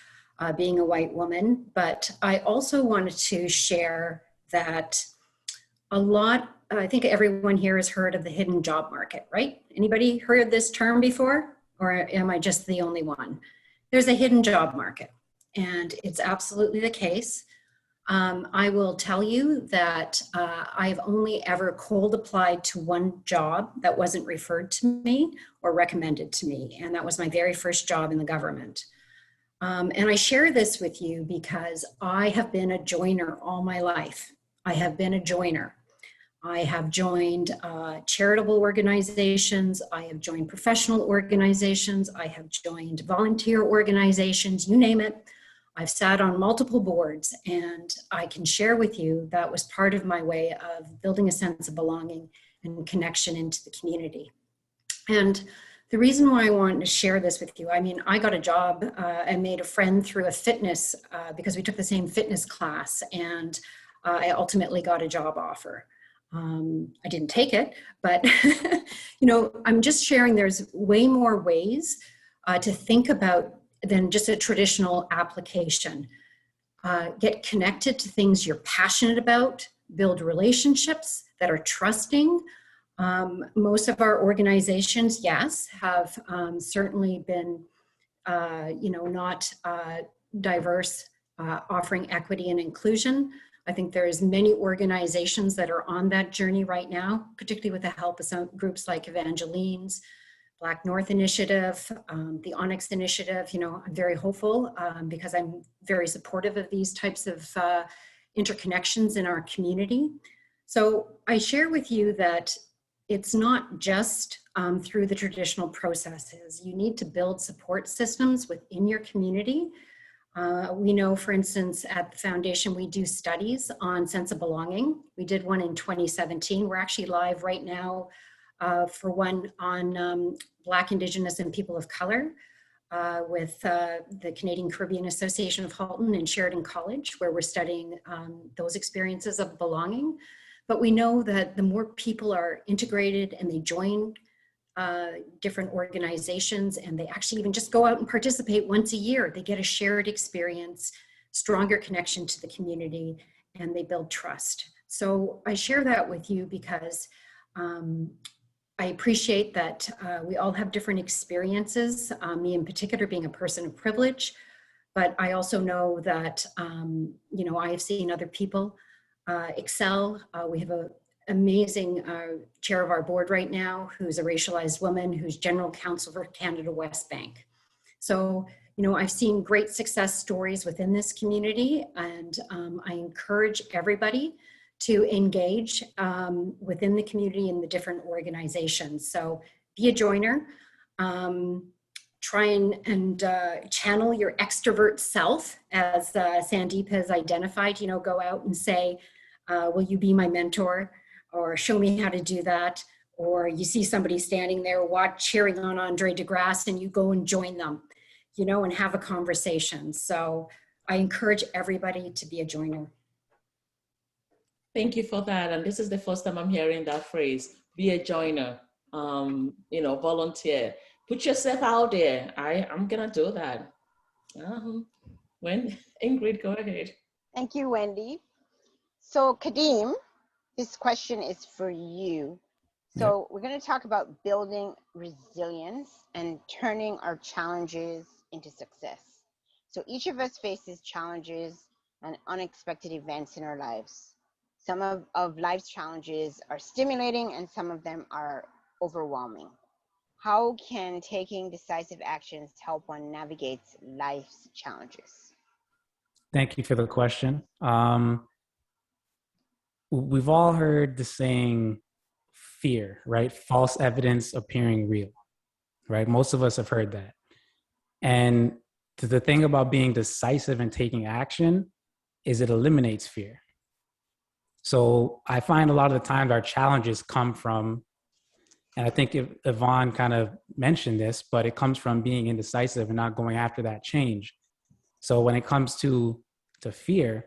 being a white woman, but I also wanted to share that I think everyone here has heard of the hidden job market, right? Anybody heard this term before? Or am I just the only one? There's a hidden job market, and it's absolutely the case. I will tell you that I have only ever cold applied to one job that wasn't referred to me or recommended to me, and that was my very first job in the government. And I share this with you because I have been a joiner all my life. I have been a joiner. I have joined charitable organizations. I have joined professional organizations. I have joined volunteer organizations, you name it. I've sat on multiple boards, and I can share with you that was part of my way of building a sense of belonging and connection into the community. And the reason why I wanted to share this with you, I mean, I got a job and made a friend through a fitness, because we took the same fitness class, and I ultimately got a job offer. I didn't take it, but I'm just sharing there's way more ways to think about than just a traditional application. Get connected to things you're passionate about, build relationships that are trusting. Most of our organizations, yes, have certainly been, not diverse, offering equity and inclusion. I think there's many organizations that are on that journey right now, particularly with the help of some groups like Evangeline's, Black North Initiative, the Onyx Initiative. You know, I'm very hopeful because I'm very supportive of these types of interconnections in our community. So I share with you that it's not just through the traditional processes. You need to build support systems within your community. We know, for instance, at the foundation, we do studies on sense of belonging. We did one in 2017. We're actually live right now for one on Black, Indigenous, and people of color with the Canadian Caribbean Association of Halton and Sheridan College, where we're studying those experiences of belonging. But we know that the more people are integrated and they join different organizations and they actually even just go out and participate once a year, they get a shared experience, stronger connection to the community, and they build trust. So I share that with you because I appreciate that we all have different experiences, me in particular being a person of privilege, but I also know that, you know, I have seen other people excel. We have an amazing chair of our board right now who's a racialized woman who's general counsel for Canada West Bank. So, you know, I've seen great success stories within this community, and I encourage everybody to engage within the community in the different organizations. So be a joiner, try and channel your extrovert self, as Sandeep has identified, you know, go out and say, will you be my mentor? Or show me how to do that. Or you see somebody standing there cheering on Andre DeGrasse and you go and join them, you know, and have a conversation. So I encourage everybody to be a joiner. Thank you for that. And this is the first time I'm hearing that phrase, be a joiner, you know, volunteer. Put yourself out there. I'm gonna do that. When Ingrid, go ahead. Thank you, Wendy. So Kadeem, this question is for you. So We're going to talk about building resilience and turning our challenges into success. So each of us faces challenges and unexpected events in our lives. Some of life's challenges are stimulating and some of them are overwhelming. How can taking decisive actions help one navigate life's challenges? Thank you for the question. We've all heard the saying, fear, right? False evidence appearing real, right? Most of us have heard that. And the thing about being decisive and taking action is it eliminates fear. So I find a lot of the times our challenges come from, and I think Yvonne kind of mentioned this, but it comes from being indecisive and not going after that change. So when it comes to fear,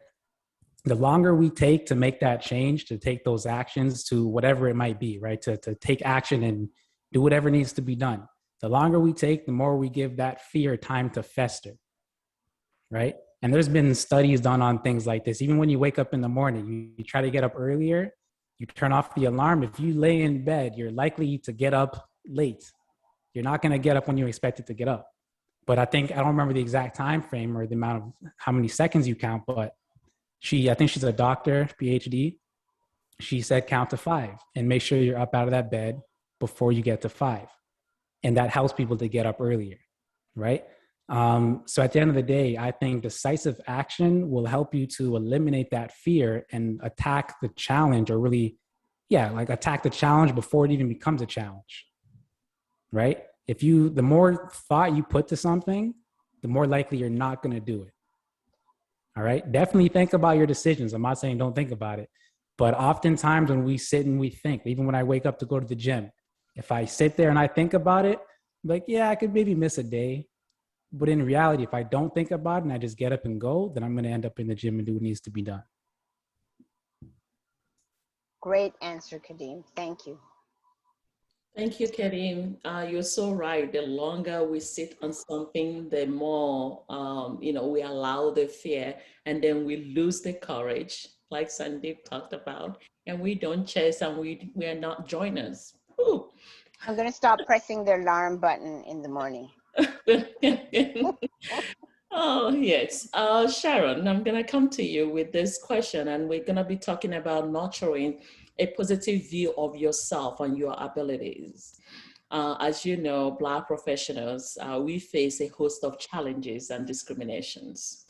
the longer we take to make that change, to take those actions to whatever it might be, right? To take action and do whatever needs to be done. The longer we take, the more we give that fear time to fester, right? And there's been studies done on things like this. Even when you wake up in the morning, you try to get up earlier, you turn off the alarm. If you lay in bed, you're likely to get up late. You're not going to get up when you expect it to get up. But I don't remember the exact time frame or the amount of how many seconds you count, but I think she's a doctor, PhD. She said, count to 5 and make sure you're up out of that bed before you get to 5. And that helps people to get up earlier, right? So at the end of the day, I think decisive action will help you to eliminate that fear and attack the challenge, or really, attack the challenge before it even becomes a challenge, right? The more thought you put to something, the more likely you're not going to do it. All right. Definitely think about your decisions. I'm not saying don't think about it, but oftentimes when we sit and we think, even when I wake up to go to the gym, if I sit there and I think about it, I'm like, yeah, I could maybe miss a day. But in reality, if I don't think about it and I just get up and go, then I'm going to end up in the gym and do what needs to be done. Great answer, Kadeem. Thank you. Thank you, Kadeem. You're so right. The longer we sit on something, the more, we allow the fear, and then we lose the courage, like Sandeep talked about, and we don't chase, and we are not joiners. Ooh. I'm going to stop pressing the alarm button in the morning. Oh, yes. Sharon, I'm going to come to you with this question, and we're going to be talking about nurturing a positive view of yourself and your abilities. As you know, Black professionals, we face a host of challenges and discriminations,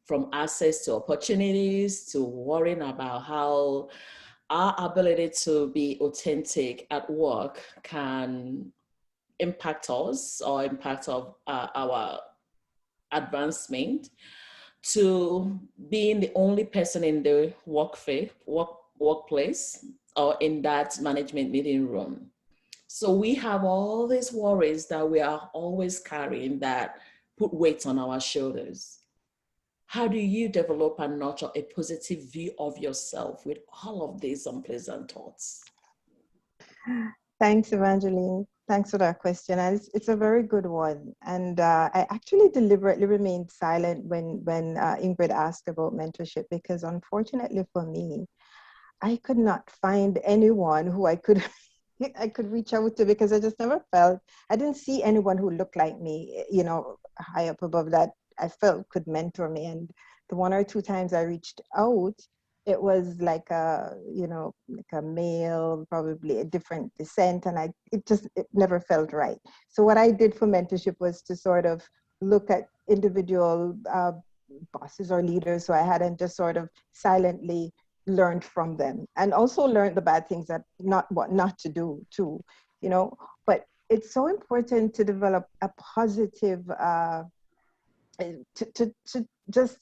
from access to opportunities to worrying about how our ability to be authentic at work can impact us or impact our advancement, to being the only person in the workplace or in that management meeting room. So we have all these worries that we are always carrying that put weight on our shoulders. How do you develop and nurture a positive view of yourself with all of these unpleasant thoughts? Thanks, Evangeline. Thanks for that question. And it's a very good one. And I actually deliberately remained silent when Ingrid asked about mentorship, because unfortunately for me, I could not find anyone who I could I could reach out to, because I just never felt, I didn't see anyone who looked like me, high up above that I felt could mentor me. And the one or two times I reached out, it was like like a male, probably a different descent, and it never felt right. So what I did for mentorship was to sort of look at individual bosses or leaders who I had, and just sort of silently learned from them, and also learned the bad things that what not to do too, but it's so important to develop a positive to just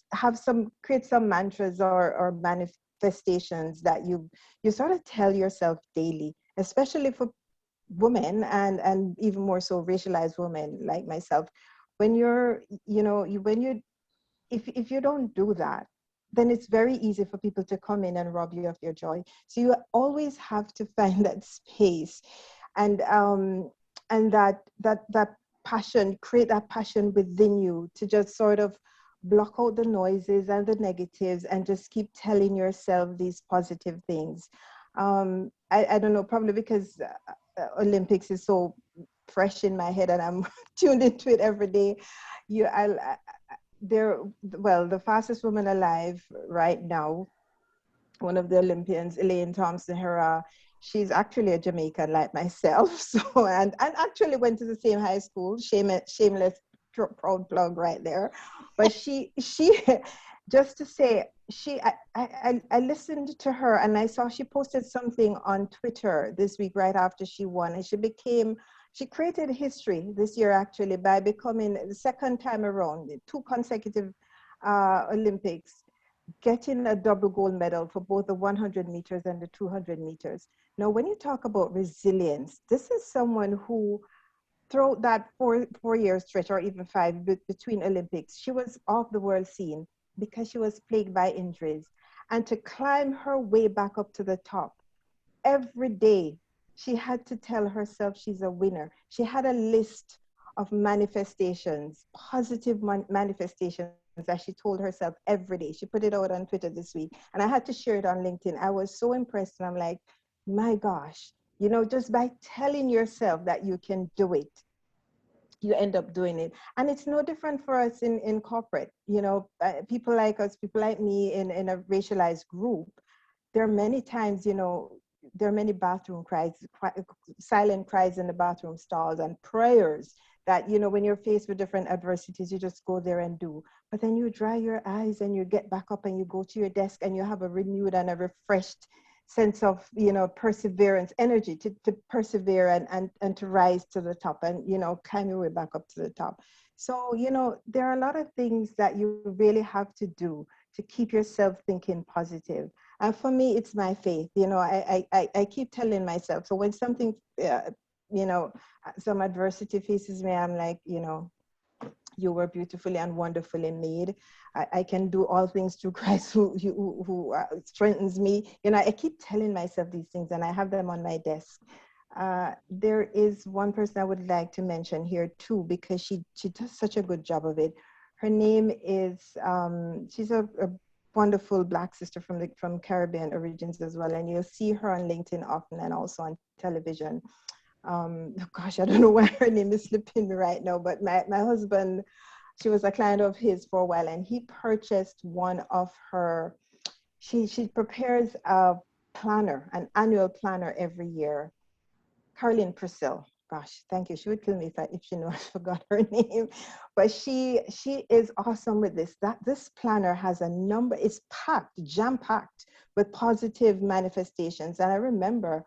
create some mantras or manifestations that you sort of tell yourself daily, especially for women, and even more so racialized women like myself. When you're when you if you don't do that, then it's very easy for people to come in and rob you of your joy. So you always have to find that space, and that passion, create that passion within you to just sort of block out the noises and the negatives, and just keep telling yourself these positive things. I don't know, probably because Olympics is so fresh in my head and I'm tuned into it every day. The fastest woman alive right now, one of the Olympians, Elaine Thompson-Herah, she's actually a Jamaican like myself. So, and actually went to the same high school, shameless proud plug right there. But she just to say, I listened to her, and I saw she posted something on Twitter this week right after she won, and she created history this year actually by becoming the second time around, 2 consecutive Olympics, getting a double gold medal for both the 100 meters and the 200 meters. Now, when you talk about resilience, this is someone who, throughout that four-year stretch, or even five, between Olympics, she was off the world scene because she was plagued by injuries. And to climb her way back up to the top, every day she had to tell herself she's a winner. She had a list of manifestations, positive manifestations that she told herself every day. She put it out on Twitter this week, and I had to share it on LinkedIn. I was so impressed, and I'm like, my gosh, just by telling yourself that you can do it, you end up doing it. And it's no different for us in corporate. People like us, people like me in a racialized group, there are many times, there are many bathroom cries, silent cries in the bathroom stalls, and prayers that, when you're faced with different adversities, you just go there and do. But then you dry your eyes and you get back up and you go to your desk, and you have a renewed and a refreshed sense of, perseverance, energy to persevere and to rise to the top, and, climb your way back up to the top. So, there are a lot of things that you really have to do to keep yourself thinking positive. And for me, it's my faith. I keep telling myself. So when something, some adversity faces me, I'm like, you were beautifully and wonderfully made. I can do all things through Christ who strengthens me. I keep telling myself these things, and I have them on my desk. There is one person I would like to mention here too, because she does such a good job of it. Her name is, she's a wonderful Black sister from Caribbean origins as well. And you'll see her on LinkedIn often, and also on television. Gosh, I don't know why her name is slipping me right now, but my husband she was a client of his for a while, and he purchased one of her, she prepares a planner, an annual planner every year. Caroline Purcell. Gosh, thank you. She would kill me if she knew I forgot her name. But she is awesome with this. This planner has a number, it's packed, jam-packed with positive manifestations. And I remember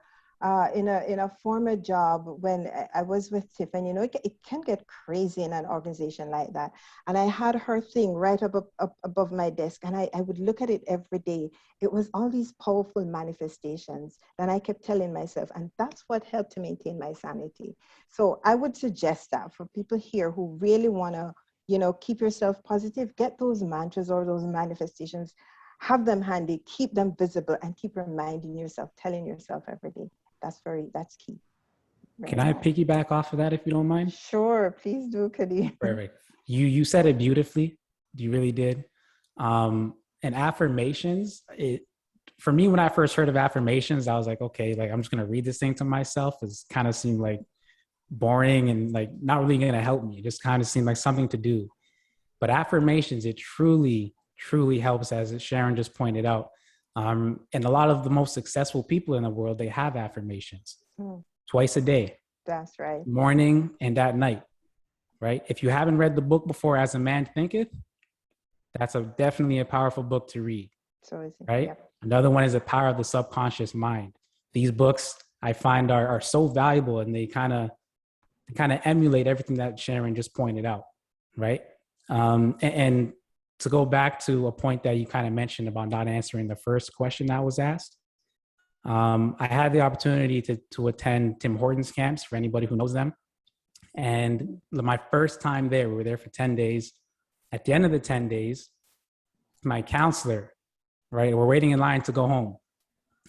in a former job when I was with Tiff, and it can get crazy in an organization like that. And I had her thing right up above my desk, and I would look at it every day. It was all these powerful manifestations that I kept telling myself, and that's what helped to maintain my sanity. So I would suggest that for people here who really want to, keep yourself positive, get those mantras or those manifestations, have them handy, keep them visible, and keep reminding yourself, telling yourself every day. That's key. Right. Can I piggyback off of that if you don't mind? Sure, please do, Kadeem. Perfect. You said it beautifully. You really did. And affirmations, for me, when I first heard of affirmations, I was like, okay, like I'm just gonna read this thing to myself. It kind of seemed like boring and like not really gonna help me. It just kind of seemed like something to do. But affirmations, it truly, truly helps, as Sharon just pointed out. And a lot of the most successful people in the world, they have affirmations twice a day. That's right. Morning and at night, right? If you haven't read the book before, As a Man Thinketh, that's definitely a powerful book to read, so is it, right? yep. Another one is The Power of the Subconscious Mind. These books I find are so valuable, and they kind of emulate everything that Sharon just pointed out, right? And to go back to a point that you kind of mentioned about not answering the first question that was asked, I had the opportunity to attend Tim Hortons camps, for anybody who knows them. And my first time there, we were there for 10 days. At the end of the 10 days, my counselor, right, we're waiting in line to go home.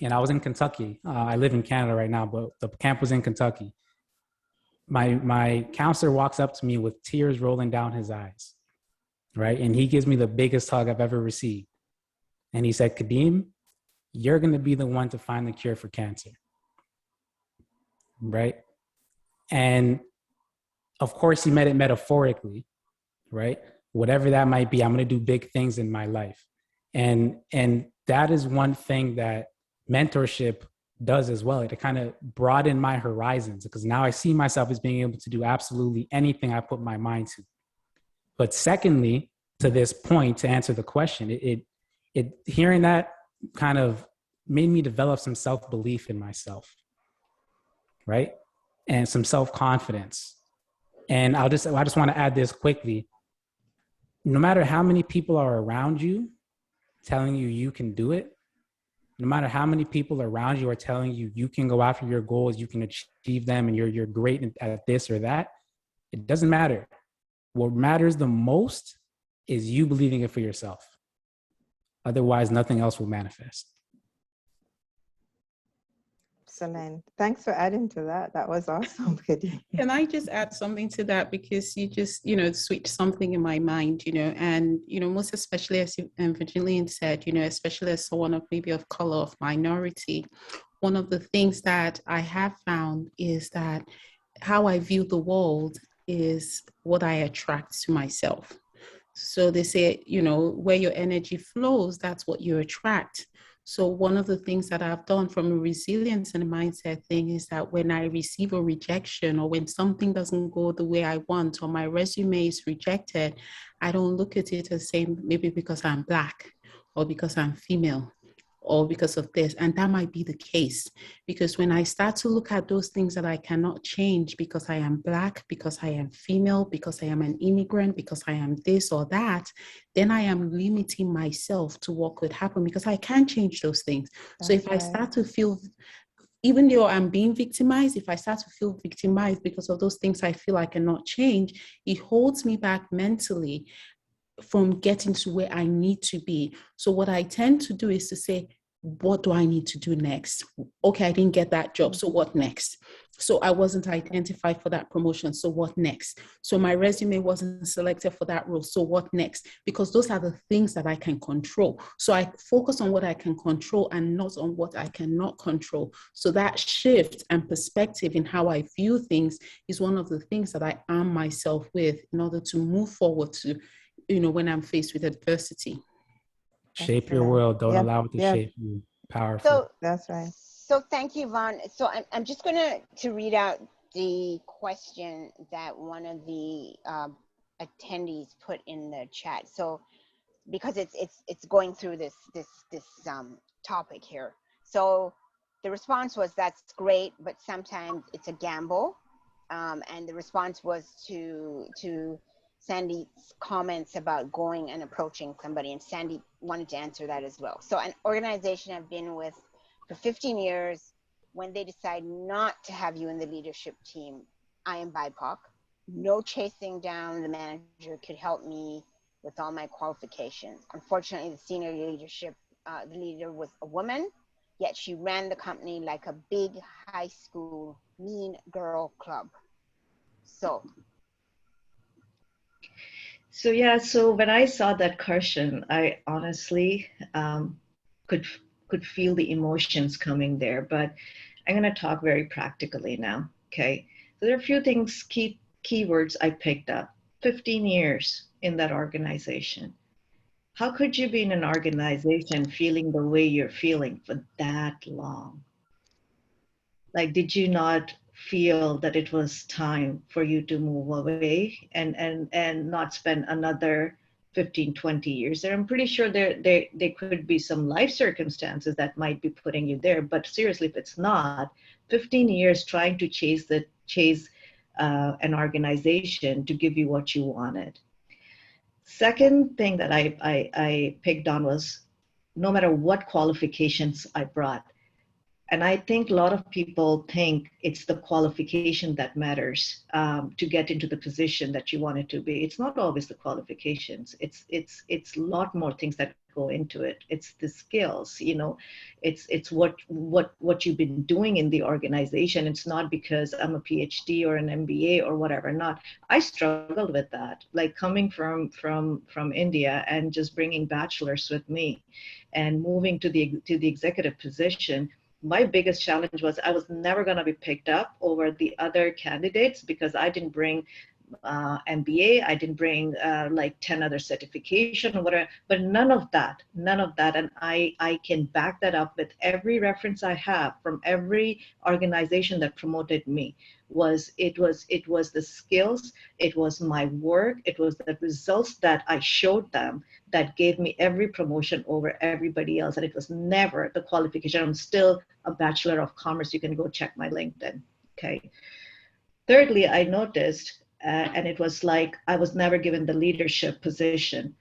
And I was in Kentucky. I live in Canada right now, but the camp was in Kentucky. My counselor walks up to me with tears rolling down his eyes, right? And he gives me the biggest hug I've ever received. And he said, Kadeem, you're going to be the one to find the cure for cancer, right? And of course, he meant it metaphorically, right? Whatever that might be, I'm going to do big things in my life. And that is one thing that mentorship does as well. It kind of broadened my horizons, because now I see myself as being able to do absolutely anything I put my mind to. But secondly, to this point, to answer the question, it hearing that kind of made me develop some self-belief in myself, right? And some self-confidence. And I just want to add this quickly. No matter how many people are around you telling you you can do it, no matter how many people around you are telling you you can go after your goals, you can achieve them, and you're great at this or that, it doesn't matter. What matters the most is you believing it for yourself. Otherwise, nothing else will manifest. Excellent. Thanks for adding to that. That was awesome, Kadeem. Can I just add something to that? Because you just, switched something in my mind, and, most especially as Virginia said, especially as someone of maybe of color, of minority, one of the things that I have found is that how I view the world is what I attract to myself. So they say, where your energy flows, that's what you attract. So one of the things that I've done from a resilience and a mindset thing is that when I receive a rejection, or when something doesn't go the way I want, or my resume is rejected, I don't look at it as saying maybe because I'm Black, or because I'm female, or because of this. And that might be the case, because when I start to look at those things that I cannot change because I am Black, because I am female, because I am an immigrant, because I am this or that, then I am limiting myself to what could happen, because I can't change those things. That's so if right. I start to feel, even though I'm being victimized, if I start to feel victimized because of those things I feel I cannot change, it holds me back mentally from getting to where I need to be. So what I tend to do is to say, what do I need to do next? Okay, I didn't get that job. So what next? So I wasn't identified for that promotion. So what next? So my resume wasn't selected for that role. So what next? Because those are the things that I can control. So I focus on what I can control and not on what I cannot control. So that shift and perspective in how I view things is one of the things that I arm myself with in order to move forward to, when I'm faced with adversity. Shape your Excellent. world. Don't Yeah, allow it to yeah, shape you. Powerful. So, that's right. so thank you, Yvonne. So I'm just gonna to read out the question that one of the attendees put in the chat. So because it's going through this topic here. So the response was, that's great, but sometimes it's a gamble. And the response was to Sandy's comments about going and approaching somebody, and Sandy wanted to answer that as well. So an organization I've been with for 15 years, when they decide not to have you in the leadership team, I am BIPOC. No chasing down the manager could help me with all my qualifications. Unfortunately, the senior leadership, the leader was a woman, yet she ran the company like a big high school mean girl club. So yeah, so when I saw that question, I honestly could could feel the emotions coming there. But I'm going to talk very practically now. Okay, so there are a few things, keywords I picked up. 15 years in that organization. How could you be in an organization feeling the way you're feeling for that long? Like, did you not feel that it was time for you to move away and not spend another 15, 20 years there? I'm pretty sure there could be some life circumstances that might be putting you there, but seriously, if it's not, 15 years trying to chase an organization to give you what you wanted. Second thing that I picked on was, no matter what qualifications I brought, and I think a lot of people think it's the qualification that matters to get into the position that you want it to be. It's not always the qualifications. It's a lot more things that go into it. It's the skills, it's what you've been doing in the organization. It's not because I'm a PhD or an MBA or whatever. Not. I struggled with that, like coming from India and just bringing bachelors with me, and moving to the executive position. My biggest challenge was I was never going to be picked up over the other candidates because I didn't bring MBA, I didn't bring like 10 other certification or whatever, but none of that. And I can back that up with every reference I have from every organization that promoted me. It was the skills, it was my work, it was the results that I showed them that gave me every promotion over everybody else. And it was never the qualification. I'm still a Bachelor of Commerce. You can go check my LinkedIn. Okay. Thirdly, I noticed, and it was like I was never given the leadership position.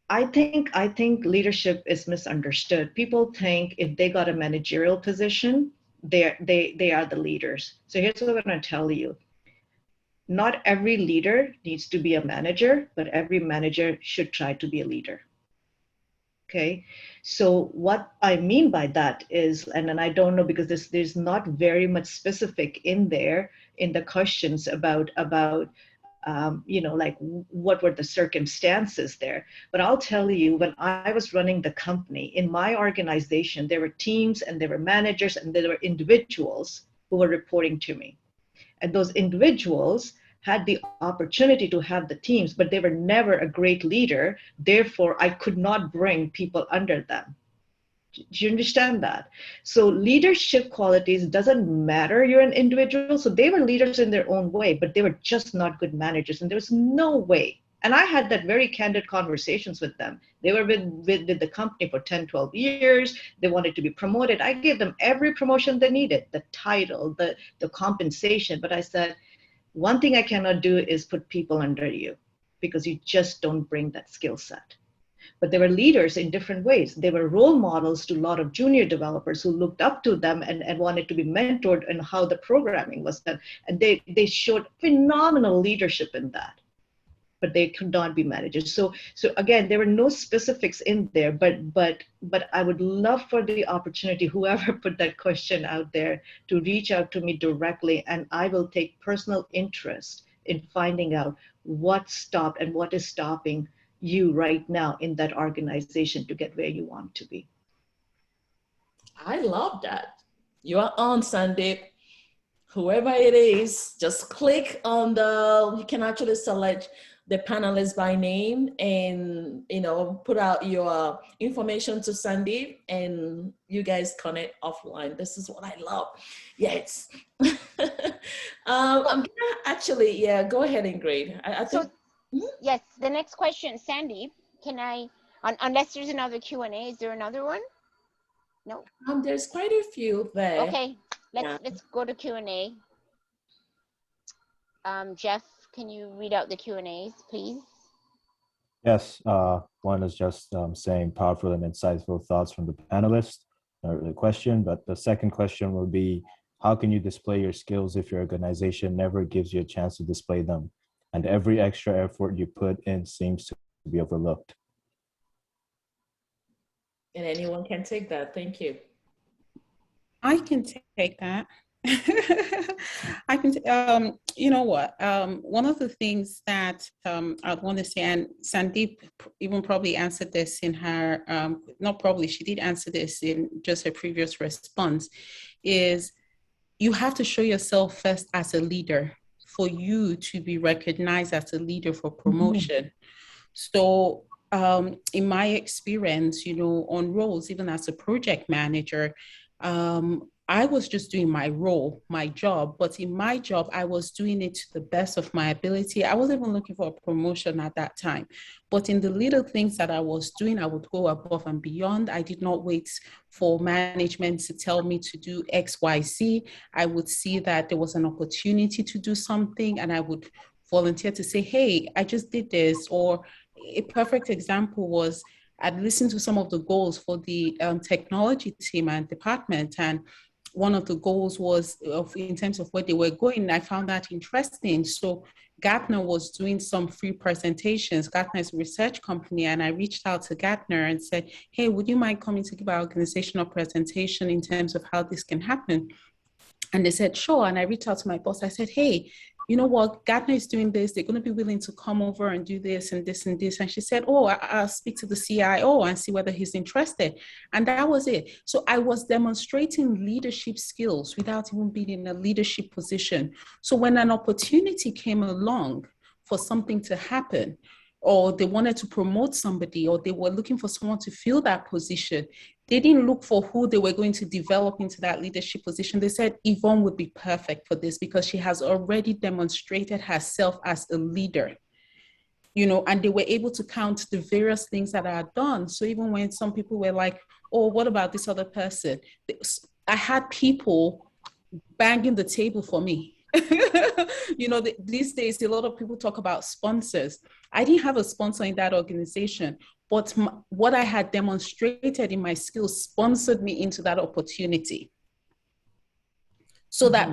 I think leadership is misunderstood. People think if they got a managerial position, they are the leaders. So here's what I'm going to tell you. Not every leader needs to be a manager, but every manager should try to be a leader. Okay, so what I mean by that is, and then I don't know because there's not very much specific in there in the questions about like what were the circumstances there. But I'll tell you, when I was running the company in my organization, there were teams and there were managers and there were individuals who were reporting to me. And those individuals had the opportunity to have the teams, but they were never a great leader. Therefore, I could not bring people under them. Do you understand that? So leadership qualities doesn't matter. You're an individual. So they were leaders in their own way, but they were just not good managers. And there was no way. And I had that very candid conversations with them. They were with the company for 10, 12 years. They wanted to be promoted. I gave them every promotion they needed, the title, the compensation. But I said, one thing I cannot do is put people under you because you just don't bring that skill set. But they were leaders in different ways. They were role models to a lot of junior developers who looked up to them and wanted to be mentored in how the programming was done. And they showed phenomenal leadership in that. but they could not be managers. So again, there were no specifics in there, but I would love for the opportunity, whoever put that question out there, to reach out to me directly, and I will take personal interest in finding out what stopped and what is stopping you right now in that organization to get where you want to be. I love that. You are on, Sandeep. Whoever it is, just click on you can actually select the panelists by name and, put out your information to Sandeep and you guys connect offline. This is what I love. Yes. I'm gonna actually, go ahead, Ingrid. I think. Yes, the next question, Sandeep, can I, unless there's another Q&A, is there another one? No. There's quite a few there. Okay, let's go to Q&A. Jeff, can you read out the Q&As, please? Yes, one is just saying powerful and insightful thoughts from the panelists. Not really a question, but the second question will be, how can you display your skills if your organization never gives you a chance to display them, and every extra effort you put in seems to be overlooked? And anyone can take that. Thank you. I can take that. I can, you know what? One of the things that I'd want to say, and Sandeep even probably answered this in her, not probably, she did answer this in just her previous response, is you have to show yourself first as a leader for you to be recognized as a leader for promotion. So in my experience, on roles, even as a project manager, I was just doing my role, my job, but in my job, I was doing it to the best of my ability. I wasn't even looking for a promotion at that time, but in the little things that I was doing, I would go above and beyond. I did not wait for management to tell me to do X, Y, Z. I would see that there was an opportunity to do something and I would volunteer to say, hey, I just did this. Or a perfect example was I'd listened to some of the goals for the technology team and department, and one of the goals was in terms of where they were going. I found that interesting. So Gartner was doing some free presentations. Gartner is a research company, and I reached out to Gartner and said, hey, would you mind coming to give our organizational presentation in terms of how this can happen? And they said, sure. And I reached out to my boss. I said, hey, you know what, Gartner is doing this. They're going to be willing to come over and do this and this and this. And she said, oh, I'll speak to the CIO and see whether he's interested. And that was it. So I was demonstrating leadership skills without even being in a leadership position. So when an opportunity came along for something to happen, or they wanted to promote somebody, or they were looking for someone to fill that position, they didn't look for who they were going to develop into that leadership position. They said Yvonne would be perfect for this because she has already demonstrated herself as a leader, and they were able to count the various things that I had done. So even when some people were like, oh, what about this other person? I had people banging the table for me. These days, a lot of people talk about sponsors. I didn't have a sponsor in that organization, but what I had demonstrated in my skills sponsored me into that opportunity. So that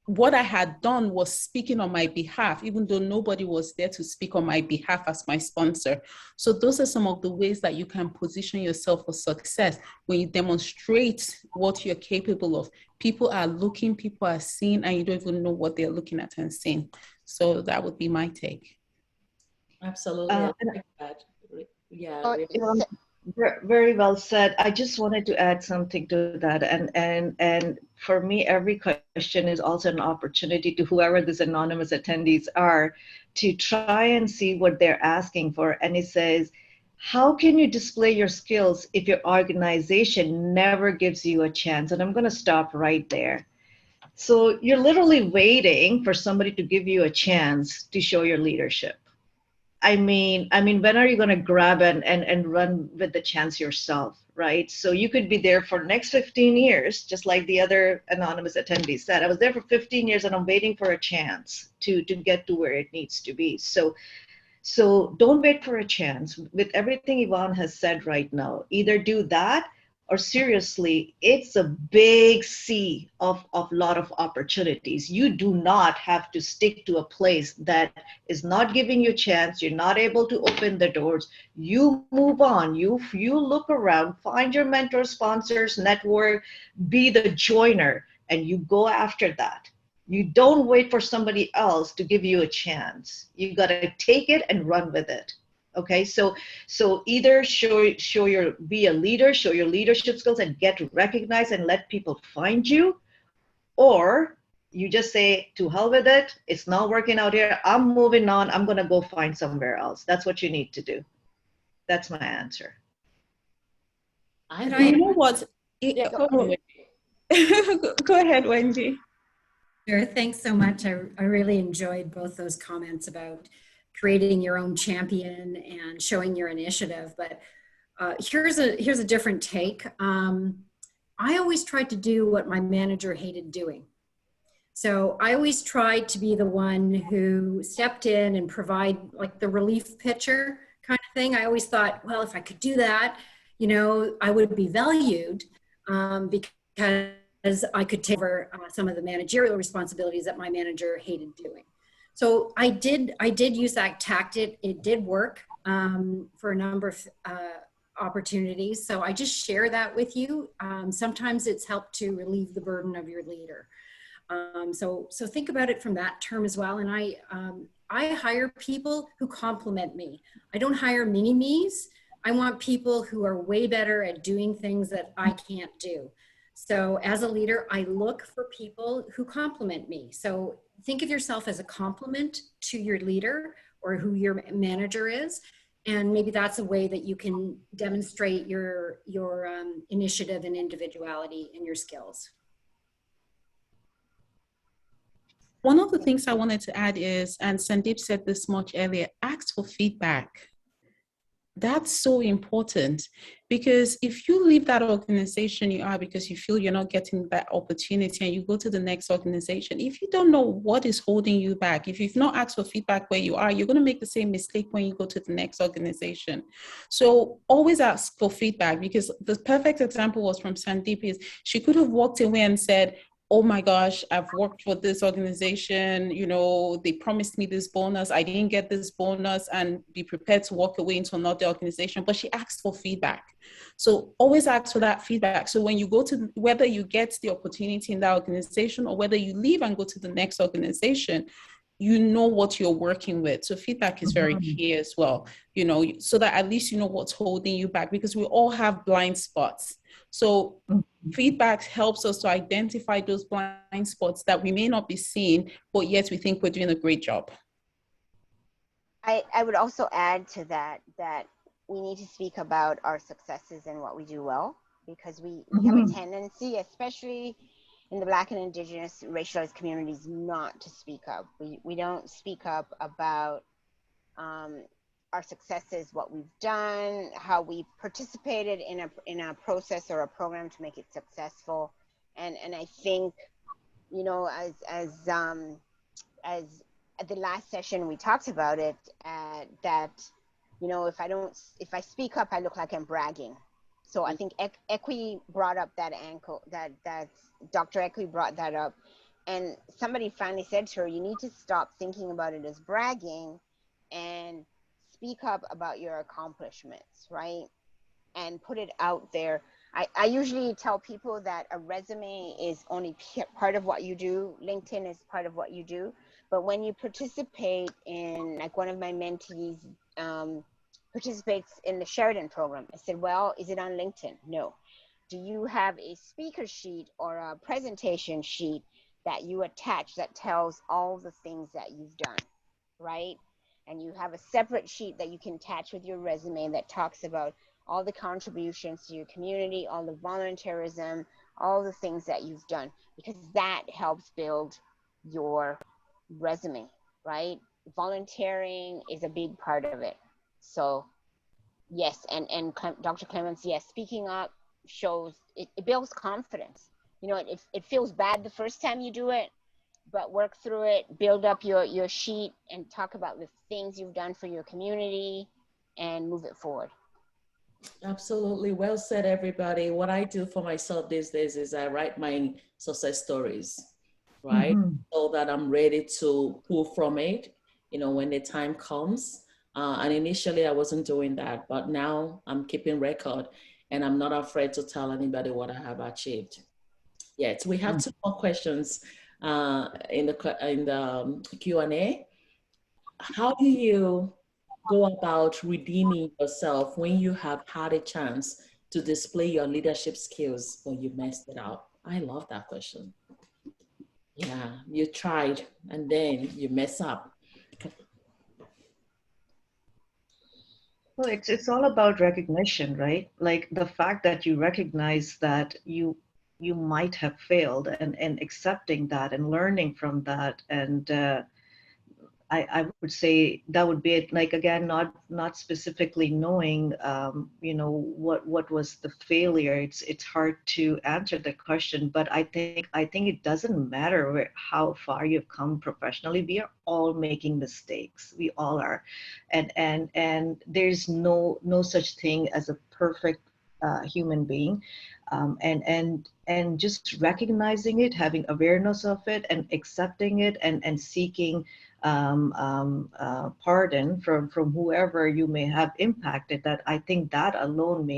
what I had done was speaking on my behalf, even though nobody was there to speak on my behalf as my sponsor. So those are some of the ways that you can position yourself for success. When you demonstrate what you're capable of, people are looking, people are seeing, and you don't even know what they're looking at and seeing. So that would be my take. Absolutely. I like that. Yeah. Very well said. I just wanted to add something to that, and for me, every question is also an opportunity to whoever these anonymous attendees are to try and see what they're asking for. And it says, how can you display your skills if your organization never gives you a chance? And I'm going to stop right there. So you're literally waiting for somebody to give you a chance to show your leadership. I mean, when are you going to grab and run with the chance yourself, right? So you could be there for next 15 years, just like the other anonymous attendees said. I was there for 15 years and I'm waiting for a chance to get to where it needs to be. So don't wait for a chance. With everything Yvonne has said right now, either do that or seriously, it's a big sea of lot of opportunities. You do not have to stick to a place that is not giving you a chance. You're not able to open the doors. You move on. You look around, find your mentor, sponsors, network, be the joiner, and you go after that. You don't wait for somebody else to give you a chance. You got to take it and run with it. Okay, so either show your be a leader, show your leadership skills and get recognized and let people find you, or you just say to hell with it, it's not working out here, I'm moving on, I'm going to go find somewhere else. That's what you need to do. That's my answer. You know what? Yeah, Go on, Wendy. Go ahead, Wendy. Sure, thanks so much. I really enjoyed both those comments about creating your own champion and showing your initiative. But here's a different take. I always tried to do what my manager hated doing. So I always tried to be the one who stepped in and provide like the relief pitcher kind of thing. I always thought, well, if I could do that, you know, I would be valued because I could take over some of the managerial responsibilities that my manager hated doing. So I did use that tactic. It did work for a number of opportunities. So I just share that with you. Sometimes it's helped to relieve the burden of your leader. So think about it from that term as well. And I hire people who complement me. I don't hire mini-me's. I want people who are way better at doing things that I can't do. So as a leader, I look for people who complement me. So think of yourself as a complement to your leader or who your manager is. And maybe that's a way that you can demonstrate your initiative and individuality in your skills. One of the things I wanted to add is, and Sandeep said this much earlier, ask for feedback. That's so important, because if you leave that organization you are because you feel you're not getting that opportunity and you go to the next organization, if you don't know what is holding you back, if you've not asked for feedback where you are, you're going to make the same mistake when you go to the next organization. So always ask for feedback, because the perfect example was from Sandeep. Is she could have walked away and said, oh my gosh, I've worked for this organization, you know, they promised me this bonus, I didn't get this bonus, and be prepared to walk away into another organization. But she asked for feedback. So always ask for that feedback. So when you go to, whether you get the opportunity in that organization or whether you leave and go to the next organization, you know what you're working with. So feedback is very key as well, you know, so that at least you know what's holding you back, because we all have blind spots. So feedback helps us to identify those blind spots that we may not be seeing, but yet we think we're doing a great job. I would also add to that we need to speak about our successes and what we do well, because we have a tendency, especially in the Black and Indigenous racialized communities, not to speak up. We don't speak up about our successes, what we've done, how we participated in a process or a program to make it successful. And I think, you know, as at the last session we talked about it, that, you know, if I speak up, I look like I'm bragging. So I think Ekwe brought up that that Dr. Ekwe brought that up, and somebody finally said to her, you need to stop thinking about it as bragging and speak up about your accomplishments, right? And put it out there. I usually tell people that a resume is only part of what you do. LinkedIn is part of what you do. But when you participate in, like one of my mentees participates in the Sheridan program, I said, well, is it on LinkedIn? No. Do you have a speaker sheet or a presentation sheet that you attach that tells all the things that you've done, right? And you have a separate sheet that you can attach with your resume that talks about all the contributions to your community, all the volunteerism, all the things that you've done, because that helps build your resume, right? Volunteering is a big part of it. So yes, and Dr. Clements, yes, speaking up shows, it builds confidence. You know, it feels bad the first time you do it, but work through it, build up your sheet and talk about the things you've done for your community and move it forward. Absolutely. Well said, everybody. What I do for myself these days is I write my success stories, right? Mhm. So that I'm ready to pull from it, when the time comes. And initially, I wasn't doing that, but now I'm keeping record and I'm not afraid to tell anybody what I have achieved. Yes, we have two more questions in the Q&A. How do you go about redeeming yourself when you have had a chance to display your leadership skills but you messed it up? I love that question. Yeah, you tried and then you mess up. Well, it's all about recognition, right? Like the fact that you recognize that you might have failed, and accepting that and learning from that. And I would say that would be it. Like again, not specifically knowing, what was the failure. It's hard to answer the question, but I think it doesn't matter how far you've come professionally. We are all making mistakes. We all are, and there's no such thing as a perfect human being, and just recognizing it, having awareness of it, and accepting it, and seeking pardon from whoever you may have impacted. That I think that alone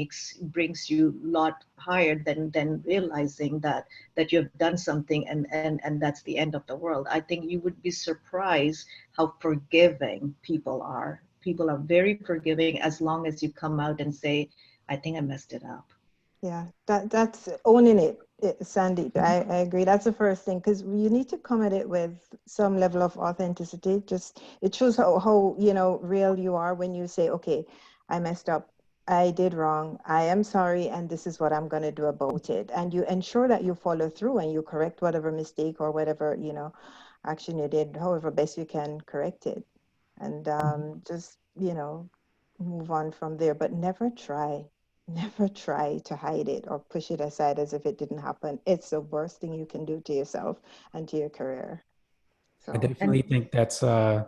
brings you a lot higher than realizing that you have done something, and that's the end of the world. I think you would be surprised how forgiving people are. People are very forgiving as long as you come out and say, I think I messed it up. Yeah, that's owning it, Sandy. I agree. That's the first thing, because you need to come at it with some level of authenticity. Just it shows how real you are when you say, okay, I messed up. I did wrong. I am sorry, and this is what I'm going to do about it. And you ensure that you follow through and you correct whatever mistake or whatever, action you did, however best you can correct it. And just, move on from there, but never try to hide it or push it aside as if it didn't happen. It's the worst thing you can do to yourself and to your career. I So, And definitely think that's yeah.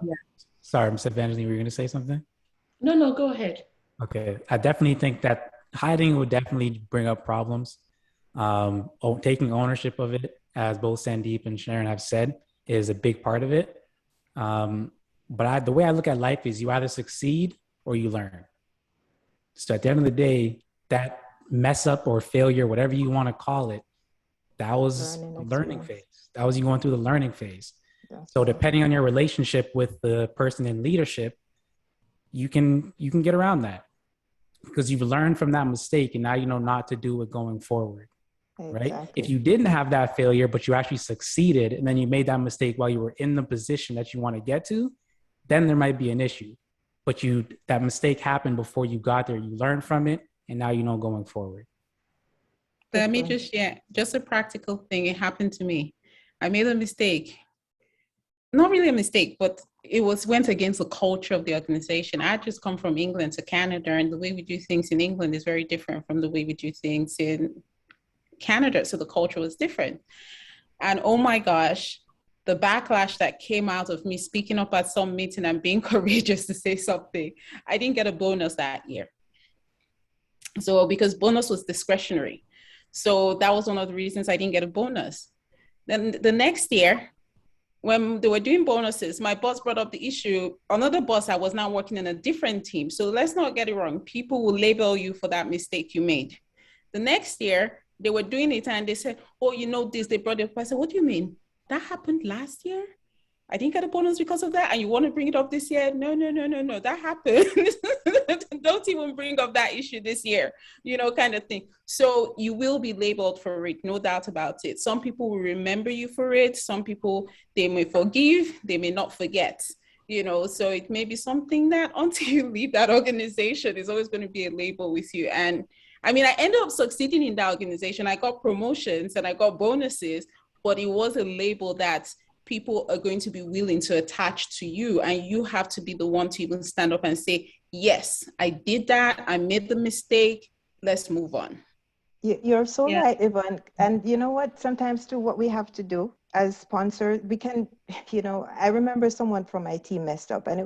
sorry, Ms. Evangeline, were you gonna say something? No, no, go ahead. Okay. I definitely think that hiding would definitely bring up problems. Taking ownership of it, as both Sandeep and Sharon have said, is a big part of it. But the way I look at life is you either succeed or you learn. So at the end of the day, that mess up or failure, whatever you want to call it, that was learning a learning experience. phase. That was you going through the learning phase. That's So right. depending on your relationship with the person in leadership, you can get around that because you've learned from that mistake and now you know not to do it going forward. Right? If Exactly. you didn't have that failure, but you actually succeeded and then you made that mistake while you were in the position that you want to get to, then there might be an issue. But that mistake happened before you got there. You learned from it and now you know going forward. Let Good me point. just share just a practical thing. It happened to me. I made a mistake. Not really a mistake, but it went against the culture of the organization. I just come from England to Canada, and the way we do things in England is very different from the way we do things in Canada. So the culture was different. And oh my gosh, the backlash that came out of me speaking up at some meeting and being courageous to say something. I didn't get a bonus that year. So because bonus was discretionary. So that was one of the reasons I didn't get a bonus. Then the next year, when they were doing bonuses, my boss brought up the issue. Another boss, I was now working in a different team. So let's not get it wrong. People will label you for that mistake you made. The next year, they were doing it and they said, oh, this, they brought it up. I said, what do you mean? That happened last year? I didn't get a bonus because of that. And you want to bring it up this year? No. That happened. Don't even bring up that issue this year, kind of thing. So you will be labeled for it, no doubt about it. Some people will remember you for it. Some people, they may forgive, they may not forget. So it may be something that until you leave that organization is always going to be a label with you. And I mean, I ended up succeeding in that organization. I got promotions and I got bonuses, but it was a label that people are going to be willing to attach to you, and you have to be the one to even stand up and say, yes, I did that, I made the mistake, let's move on. You're so Yeah. right, Yvonne. And you know what? Sometimes too, what we have to do as sponsors, we can, I remember someone from my team messed up, and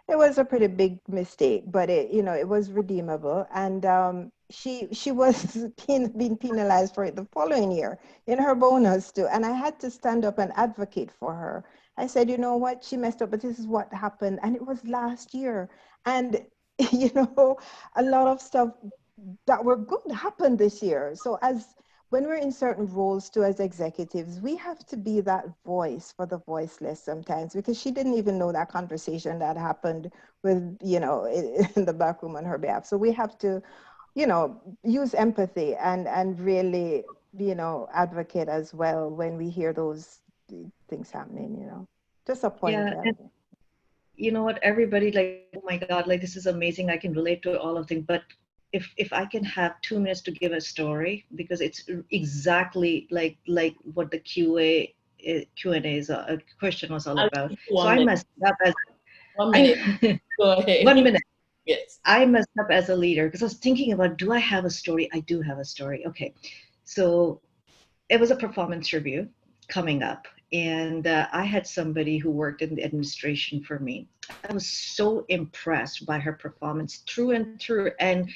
It was a pretty big mistake, but it, you know, it was redeemable. And she was being penalized for it the following year in her bonus too. And I had to stand up and advocate for her. I said, you know what, she messed up, but this is what happened. And it was last year. And, you know, a lot of stuff that were good happened this year. So as when we're in certain roles too as executives, we have to be that voice for the voiceless sometimes, because she didn't even know that conversation that happened with, you know, in the back room on her behalf. So we have to, you know, use empathy and really, you know, advocate as well when we hear those things happening, you know. Just a point, Yeah, yeah. and you know what, everybody, like, oh my God, like this is amazing. I can relate to all of things, but if I can have 2 minutes to give a story, because it's exactly like what the Q&A is question was all I'll about. give you So one I minute. messed up as 1 minute. I Go ahead. 1 minute. Yes. I messed up as a leader because I was thinking about, do I have a story? I do have a story. Okay. So it was a performance review coming up, and I had somebody who worked in the administration for me. I was so impressed by her performance through and through, and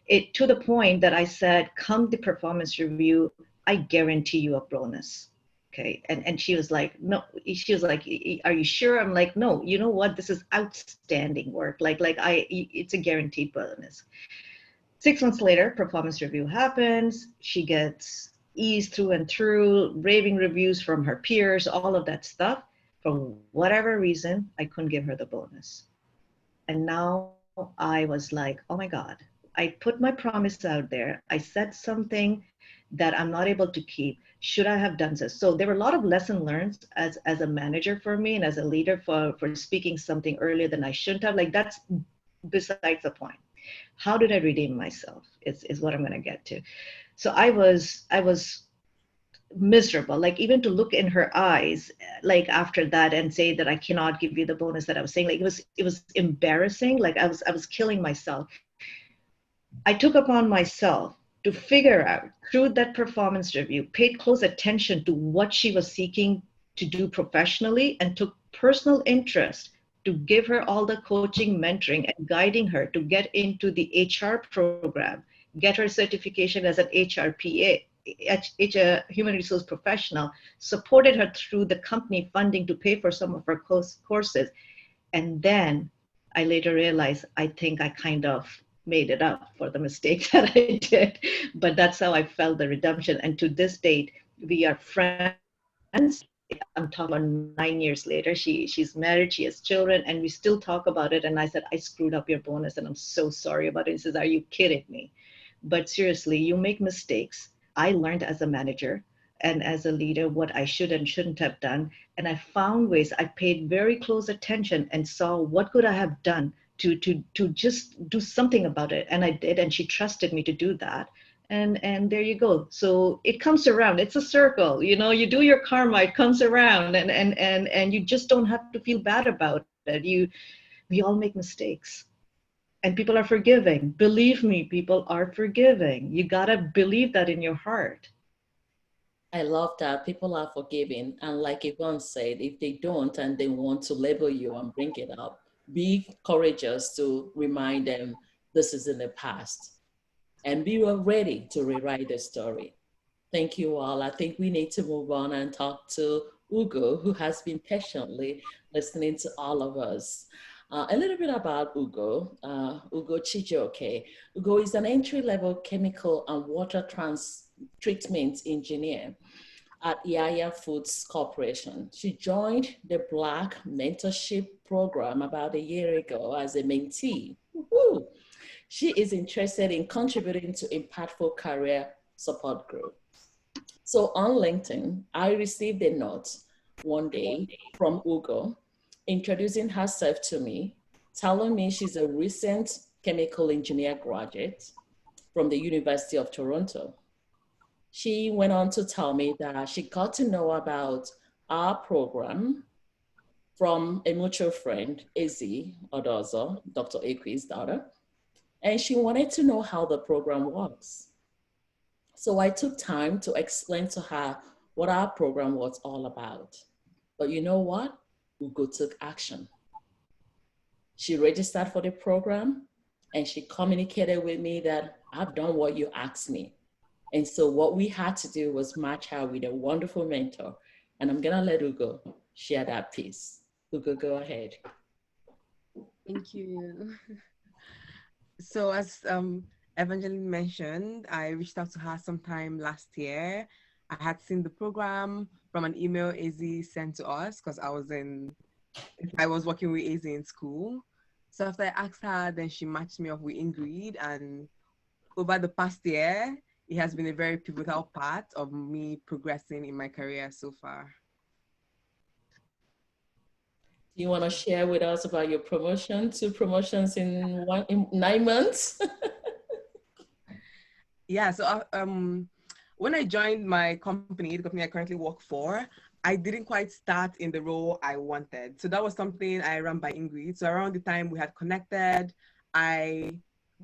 it to the point that I said, come the performance review, I guarantee you a bonus. Okay. And she was like, no, she was like, are you sure? I'm like, no, you know what? This is outstanding work. It's a guaranteed bonus. 6 months later, performance review happens. She gets eased through and through, raving reviews from her peers, all of that stuff. For whatever reason, I couldn't give her the bonus. And now I was like, oh my God, I put my promise out there. I said something that I'm not able to keep. Should I have done this? So there were a lot of lessons learned as a manager for me and as a leader for speaking something earlier than I shouldn't have. Like, that's besides the point. How did I redeem myself is what I'm going to get to. So I was miserable, like even to look in her eyes like after that and say that I cannot give you the bonus that I was saying, like it was embarrassing. Like I was killing myself. I took upon myself to figure out through that performance review, paid close attention to what she was seeking to do professionally, and took personal interest to give her all the coaching, mentoring, and guiding her to get into the HR program, get her certification as an HRPA, human resource professional, supported her through the company funding to pay for some of her courses. And then I later realized I think I kind of made it up for the mistake that I did. But that's how I felt the redemption. And to this date, we are friends. I'm talking about 9 years later. She's married, she has children, and we still talk about it. And I said, I screwed up your bonus and I'm so sorry about it. He says, are you kidding me? But seriously, you make mistakes. I learned as a manager and as a leader what I should and shouldn't have done. And I found ways. I paid very close attention and saw what could I have done to just do something about it. And I did, and she trusted me to do that. And there you go. So it comes around. It's a circle. You know, you do your karma, it comes around, and you just don't have to feel bad about it. We all make mistakes. And people are forgiving. Believe me, people are forgiving. You gotta believe that in your heart. I love that people are forgiving. And like Yvonne said, if they don't and they want to label you and bring it up, be courageous to remind them this is in the past and be ready to rewrite the story. Thank you all. I think we need to move on and talk to Ugo, who has been patiently listening to all of us. A little bit about Ugo, Ugo Chijioke. Ugo is an entry-level chemical and water treatment engineer at Yaya Foods Corporation. She joined the Black Mentorship Program about a year ago as a mentee. Woo-hoo. She is interested in contributing to impactful career support group. So on LinkedIn, I received a note one day from Ugo introducing herself to me, telling me she's a recent chemical engineer graduate from the University of Toronto. She went on to tell me that she got to know about our program from a mutual friend, Izzy Odozo, Dr. Ekwi's daughter, and she wanted to know how the program works. So I took time to explain to her what our program was all about. But you know what? Ugo took action. She registered for the program and she communicated with me that I've done what you asked me. And so what we had to do was match her with a wonderful mentor. And I'm gonna let Ugo share that piece. Ugo, go ahead. Thank you. So as Evangeline mentioned, I reached out to her sometime last year. I had seen the program from an email AZ sent to us because I was working with AZ in school. So after I asked her, then she matched me up with Ingrid, and over the past year, it has been a very pivotal part of me progressing in my career so far. Do you want to share with us about your promotion? 2 promotions in 9 months? Yeah, so when I joined my company, the company I currently work for, I didn't quite start in the role I wanted. So that was something I ran by Ingrid. So around the time we had connected, I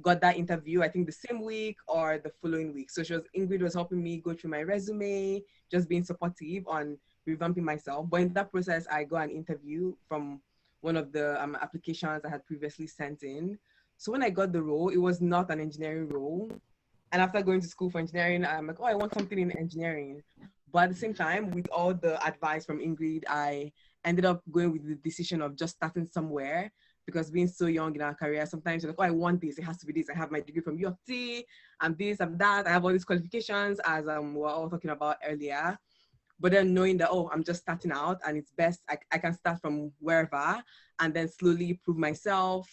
got that interview, I think the same week or the following week. So Ingrid was helping me go through my resume, just being supportive on revamping myself. But in that process, I got an interview from one of the applications I had previously sent in. So when I got the role, it was not an engineering role. And after going to school for engineering, I'm like, oh, I want something in engineering. But at the same time, with all the advice from Ingrid, I ended up going with the decision of just starting somewhere, because being so young in our career, sometimes you're like, oh, I want this, it has to be this. I have my degree from U of T, I'm this, I'm that. I have all these qualifications, as we were all talking about earlier. But then knowing that, oh, I'm just starting out and it's best, I can start from wherever and then slowly prove myself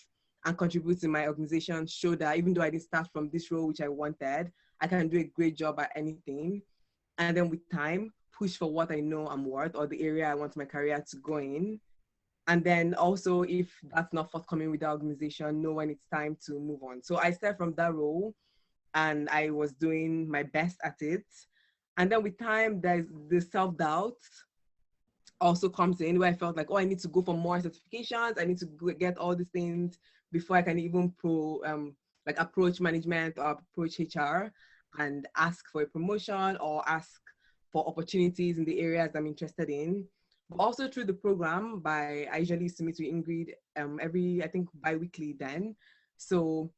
and contribute to my organization, show that even though I didn't start from this role, which I wanted, I can do a great job at anything. And then with time, push for what I know I'm worth or the area I want my career to go in. And then also, if that's not forthcoming with the organization, know when it's time to move on. So I started from that role and I was doing my best at it. And then with time, there's the self-doubt also comes in, where I felt like, oh, I need to go for more certifications. I need to get all these things before I can even approach management or approach HR and ask for a promotion or ask for opportunities in the areas I'm interested in. But also through the program, I usually used to meet with Ingrid I think bi-weekly then. So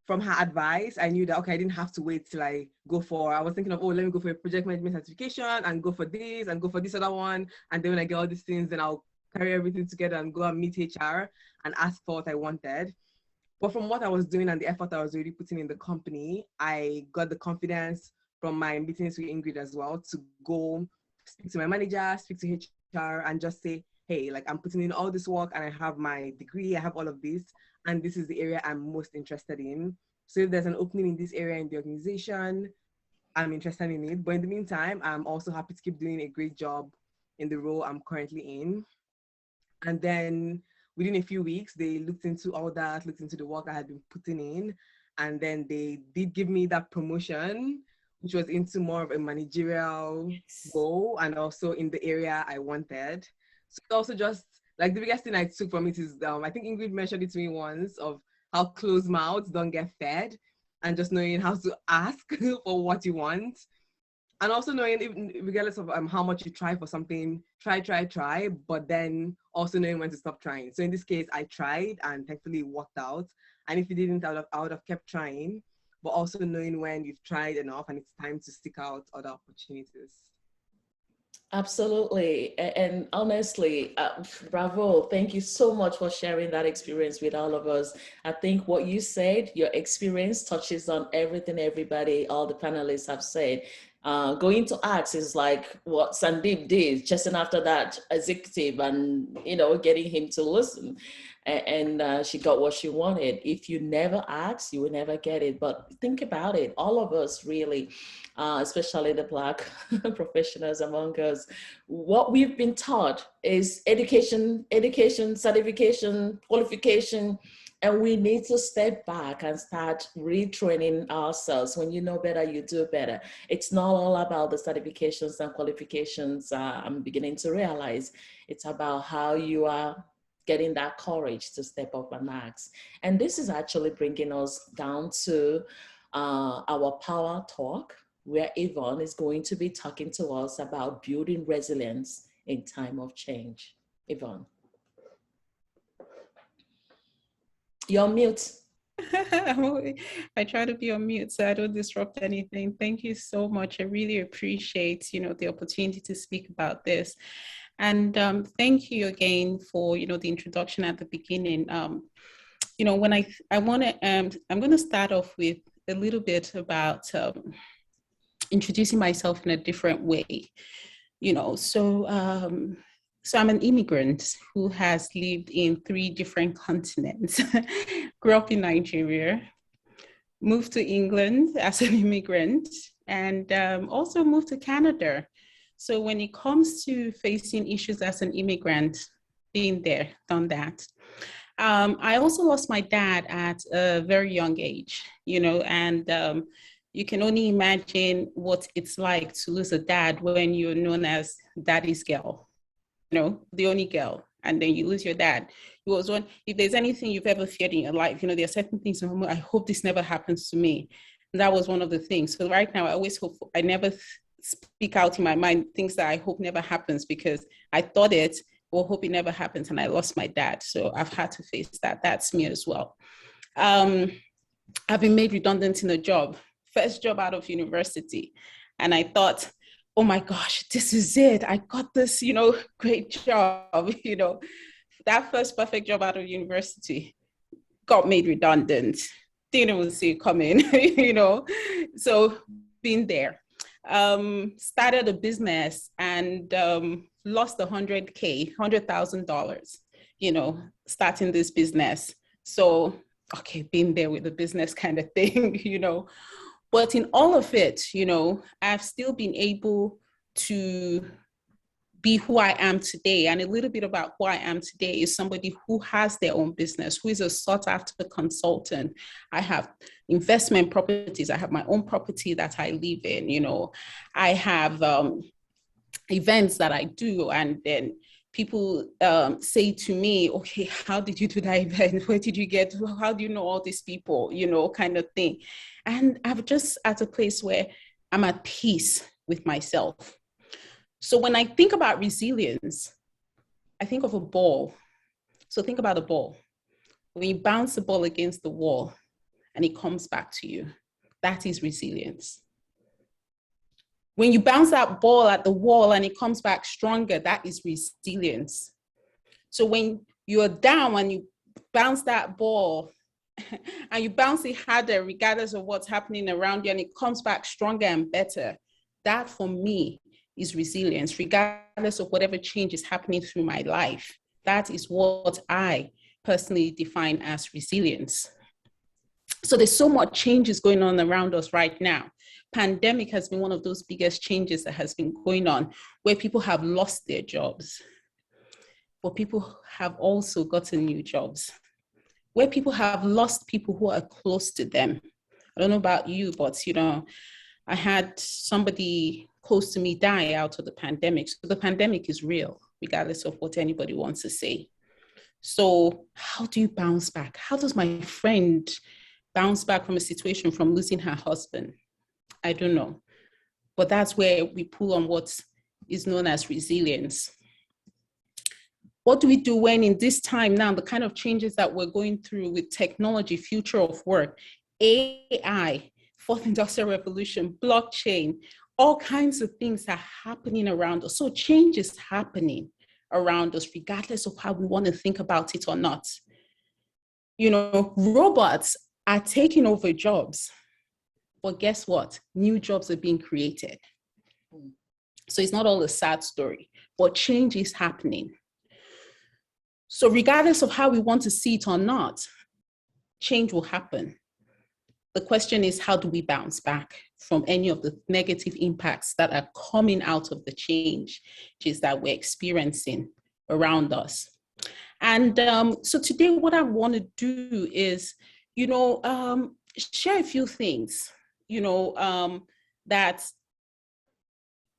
from her advice, I knew that, okay, I didn't have to wait till I was thinking of, oh, let me go for a project management certification and go for this and go for this other one. And then when I get all these things, then I'll carry everything together and go and meet HR and ask for what I wanted. But from what I was doing and the effort I was really putting in the company, I got the confidence from my meetings with Ingrid as well to go speak to my manager, speak to HR, and just say, hey, like, I'm putting in all this work and I have my degree, I have all of this, and this is the area I'm most interested in. So if there's an opening in this area in the organization, I'm interested in it. But in the meantime, I'm also happy to keep doing a great job in the role I'm currently in. And then within a few weeks, they looked into all that, looked into the work I had been putting in, and then they did give me that promotion, which was into more of a managerial role and also in the area I wanted. So it's also just like the biggest thing I took from it is, I think Ingrid mentioned it to me once, of how closed mouths don't get fed, and just knowing how to ask for what you want. And also knowing, even regardless of how much you try for something, try, but then also knowing when to stop trying. So in this case, I tried and thankfully it worked out. And if it didn't, I would have kept trying, but also knowing when you've tried enough and it's time to stick out other opportunities. Absolutely. And honestly, bravo. Thank you so much for sharing that experience with all of us. I think what you said, your experience touches on everything all the panelists have said. Going to acts is like what Sandeep did, chasing after that executive and, getting him to listen. And she got what she wanted. If you never ask, you will never get it. But think about it. All of us really, especially the Black professionals among us, what we've been taught is education, certification, qualification, and we need to step back and start retraining ourselves. When you know better, you do better. It's not all about the certifications and qualifications. I'm beginning to realize it's about how you are getting that courage to step up and ask. And this is actually bringing us down to our power talk, where Yvonne is going to be talking to us about building resilience in time of change. Yvonne. You're on mute. I try to be on mute so I don't disrupt anything. Thank you so much. I really appreciate, the opportunity to speak about this. And thank you again for, the introduction at the beginning. When I want to, I'm going to start off with a little bit about introducing myself in a different way. So I'm an immigrant who has lived in 3 different continents. Grew up in Nigeria, moved to England as an immigrant, and also moved to Canada. So when it comes to facing issues as an immigrant, been there, done that. I also lost my dad at a very young age, and you can only imagine what it's like to lose a dad when you're known as daddy's girl, the only girl, and then you lose your dad. It was one, if there's anything you've ever feared in your life, there are certain things, I hope this never happens to me. And that was one of the things. So right now, I always hope, I never speak out in my mind things that I hope never happens, because I thought it or hope it never happens, and I lost my dad. So I've had to face that. That's me as well. I've been made redundant in a job, first job out of university. And I thought, oh my gosh, this is it. I got this, great job, that first perfect job out of university, got made redundant. Didn't even see it coming, so been there. Started a business and lost $100,000, starting this business. So, okay, been there with the business kind of thing, But in all of it, I've still been able to be who I am today. And a little bit about who I am today is somebody who has their own business, who is a sought after consultant. I have investment properties. I have my own property that I live in, I have events that I do. And then people say to me, okay, how did you do that event? Where did you get, how do you know all these people, kind of thing. And I'm just at a place where I'm at peace with myself. So when I think about resilience, I think of a ball. So think about a ball. When you bounce the ball against the wall and it comes back to you, that is resilience. When you bounce that ball at the wall and it comes back stronger, that is resilience. So when you're down and you bounce that ball and you bounce it harder, regardless of what's happening around you, and it comes back stronger and better, that for me is resilience, regardless of whatever change is happening through my life. That is what I personally define as resilience. So there's so much changes going on around us right now. Pandemic has been one of those biggest changes that has been going on, where people have lost their jobs, but people have also gotten new jobs, where people have lost people who are close to them. I don't know about you, but I had somebody close to me die out of the pandemic. So the pandemic is real, regardless of what anybody wants to say. So how do you bounce back? How does my friend bounce back from a situation from losing her husband? I don't know. But that's where we pull on what is known as resilience. What do we do when in this time now, the kind of changes that we're going through with technology, future of work, AI, fourth industrial revolution, blockchain, all kinds of things are happening around us. So change is happening around us, regardless of how we want to think about it or not. Robots are taking over jobs, but guess what? New jobs are being created. So it's not all a sad story, but change is happening. So regardless of how we want to see it or not, change will happen. The question is, how do we bounce back from any of the negative impacts that are coming out of the changes that we're experiencing around us? And so today, what I want to do is, share a few things, that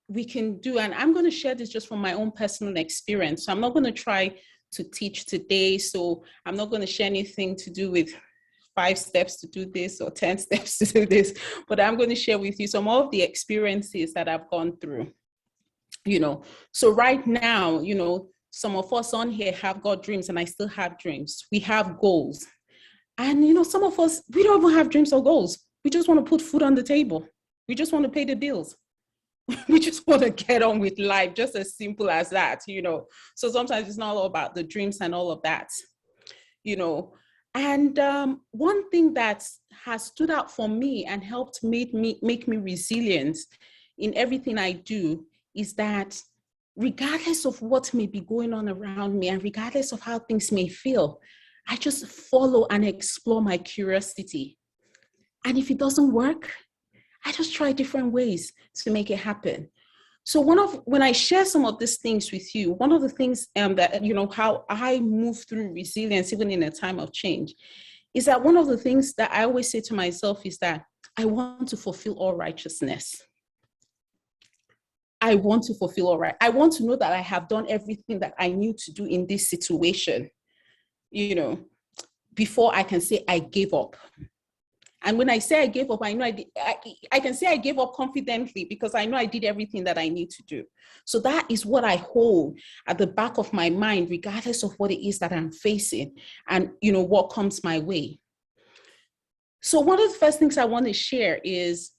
we can do. And I'm going to share this just from my own personal experience. So I'm not going to try to teach today. So I'm not going to share anything to do with 5 steps to do this or 10 steps to do this, but I'm going to share with you some of the experiences that I've gone through. So right now, some of us on here have got dreams, and I still have dreams. We have goals. And, you know, some of us, we don't even have dreams or goals. We just want to put food on the table. We just want to pay the bills. We just want to get on with life, just as simple as that, you know. So sometimes it's not all about the dreams and all of that, you know. And one thing that has stood out for me and helped make me resilient in everything I do is that regardless of what may be going on around me and regardless of how things may feel, I just follow and explore my curiosity. And if it doesn't work, I just try different ways to make it happen. So when I share some of these things with you, one of the things that, you know, how I move through resilience, even in a time of change, is that one of the things that I always say to myself is that I want to fulfill all righteousness. I want to fulfill all right. I want to know that I have done everything that I need to do in this situation, you know, before I can say I gave up. And when I say I gave up, I know I can say I gave up confidently because I know I did everything that I need to do. So that is what I hold at the back of my mind, regardless of what it is that I'm facing and, you know, what comes my way. So one of the first things I want to share is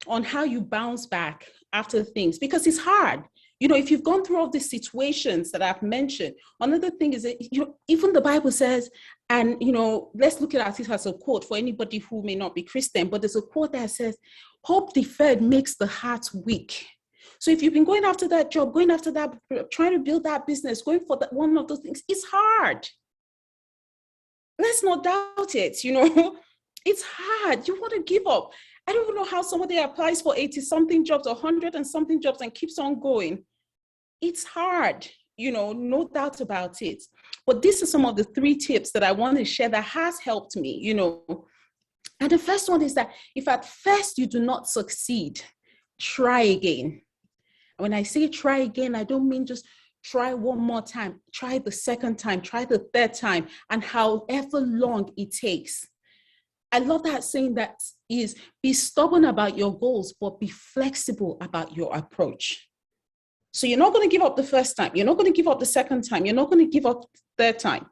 on how you bounce back after things, because it's hard. You know, if you've gone through all these situations that I've mentioned, another thing is that, you know, even the Bible says, and, you know, let's look at it as a quote for anybody who may not be Christian, but there's a quote that says, hope deferred makes the heart weak. So if you've been going after that job, going after that, trying to build that business, going for that, one of those things, it's hard. Let's not doubt it, you know, it's hard. You want to give up. I don't even know how somebody applies for 80-something jobs or 100 and something jobs and keeps on going. It's hard, you know, no doubt about it. But these are some of the 3 tips that I want to share that has helped me, you know. And the first one is that if at first you do not succeed, try again. When I say try again, I don't mean just try one more time. Try the second time, try the third time, and however long it takes. I love that saying that is, be stubborn about your goals, but be flexible about your approach. So you're not going to give up the first time. You're not going to give up the second time. You're not going to give up the third time.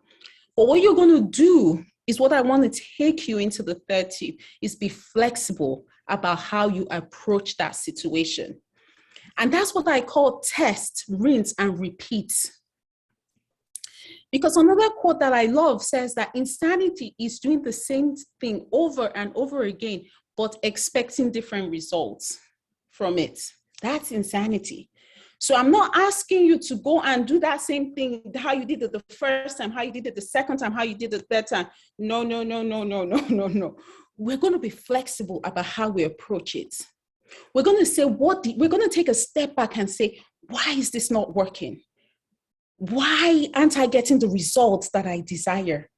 But what you're going to do is what I want to take you into the third tip is be flexible about how you approach that situation. And that's what I call test, rinse, and repeat. Because another quote that I love says that insanity is doing the same thing over and over again, but expecting different results from it. That's insanity. So I'm not asking you to go and do that same thing, how you did it the first time, how you did it the second time, how you did it the third time. No. We're going to be flexible about how we approach it. We're going to say, we're going to take a step back and say, why is this not working? Why aren't I getting the results that I desire?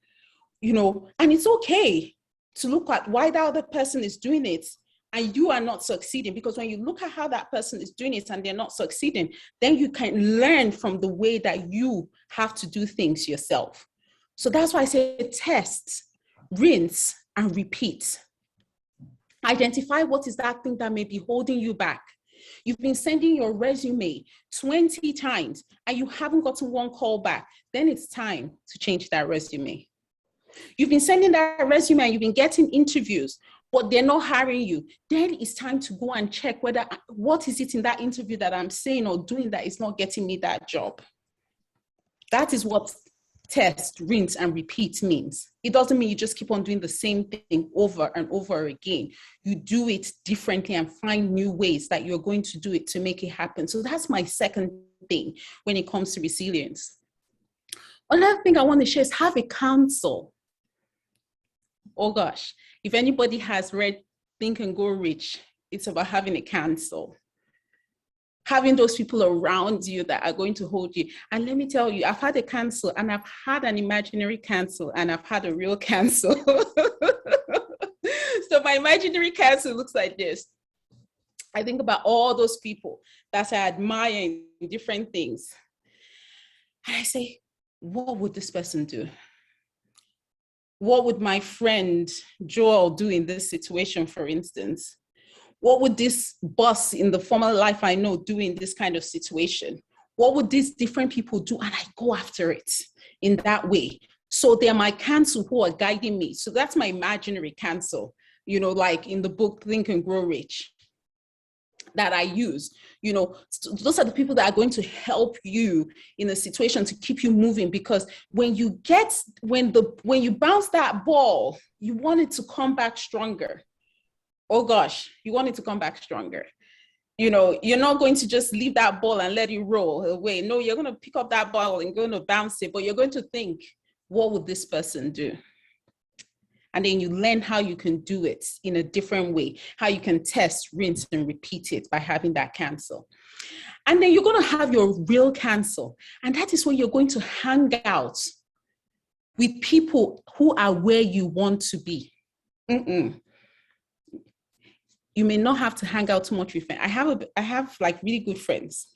You know, and it's okay to look at why the other person is doing it and you are not succeeding, because when you look at how that person is doing it and they're not succeeding, then you can learn from the way that you have to do things yourself. So that's why I say test, rinse, and repeat. Identify what is that thing that may be holding you back. You've been sending your resume 20 times and you haven't gotten one call back. Then it's time to change that resume. You've been sending that resume and you've been getting interviews, but they're not hiring you. Then it's time to go and check whether what is it in that interview that I'm saying or doing that is not getting me that job. That is what test, rinse, and repeat means. It doesn't mean you just keep on doing the same thing over and over again. You do it differently and find new ways that you're going to do it to make it happen. So that's my second thing when it comes to resilience. Another thing I want to share is have a counsel. Oh gosh, if anybody has read Think and Go Rich, it's about having a counsel. Having those people around you that are going to hold you. And let me tell you, I've had a counsel and I've had an imaginary counsel and I've had a real counsel. So my imaginary counsel looks like this. I think about all those people that I admire in different things. And I say, what would this person do? What would my friend Joel do in this situation, for instance? What would this boss in the former life I know do in this kind of situation? What would these different people do? And I go after it in that way. So they're my counsel who are guiding me. So that's my imaginary counsel, you know, like in the book, Think and Grow Rich, that I use. You know, those are the people that are going to help you in a situation to keep you moving, because when you bounce that ball, you want it to come back stronger. Oh gosh, you want it to come back stronger. You know, you're not going to just leave that ball and let it roll away. No, you're going to pick up that ball and going to bounce it, but you're going to think, what would this person do? And then you learn how you can do it in a different way, how you can test, rinse, and repeat it by having that counsel. And then you're going to have your real counsel. And that is where you're going to hang out with people who are where you want to be. You may not have to hang out too much with friends. I have like really good friends.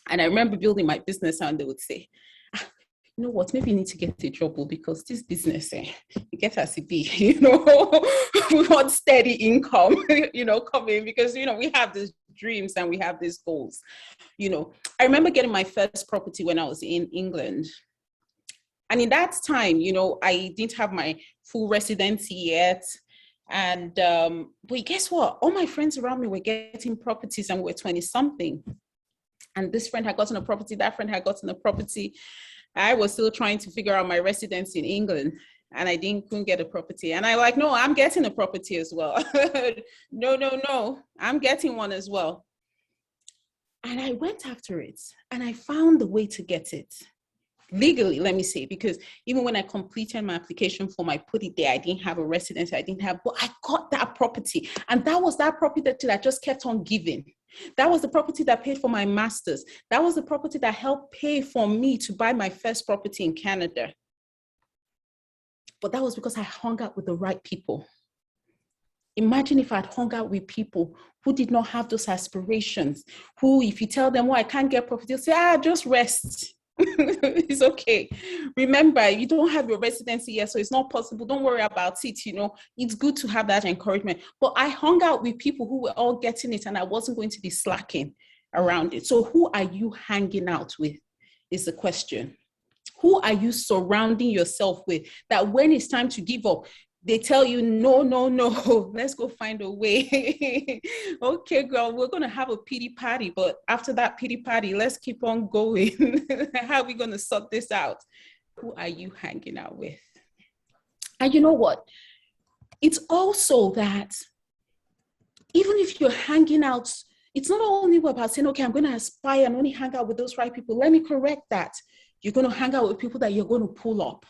And I remember building my business and they would say, you know what, maybe you need to get a job because this business, you get as it be, you know, we want steady income, you know, coming, because, you know, we have these dreams and we have these goals. You know, I remember getting my first property when I was in England. And in that time, you know, I didn't have my full residency yet. And, but guess what? All my friends around me were getting properties and were 20 something. And this friend had gotten a property, that friend had gotten a property. I was still trying to figure out my residence in England, and I couldn't get a property. And I like, no, I'm getting a property as well. No, I'm getting one as well. And I went after it and I found the way to get it. Legally, let me say, because even when I completed my application form, I put it there. I didn't have a residence. But I got that property. And that was that property that just kept on giving. That was the property that paid for my master's. That was the property that helped pay for me to buy my first property in Canada. But that was because I hung out with the right people. Imagine if I'd hung out with people who did not have those aspirations, who, if you tell them, I can't get property, they'll say, just rest. It's okay. Remember, you don't have your residency yet, so it's not possible. Don't worry about it. You know, it's good to have that encouragement. But I hung out with people who were all getting it, and I wasn't going to be slacking around it. So who are you hanging out with is the question. Who are you surrounding yourself with that when it's time to give up, they tell you, no, let's go find a way. Okay, girl, we're going to have a pity party. But after that pity party, let's keep on going. How are we going to sort this out? Who are you hanging out with? And you know what? It's also that even if you're hanging out, it's not only about saying, okay, I'm going to aspire and only hang out with those right people. Let me correct that. You're going to hang out with people that you're going to pull up.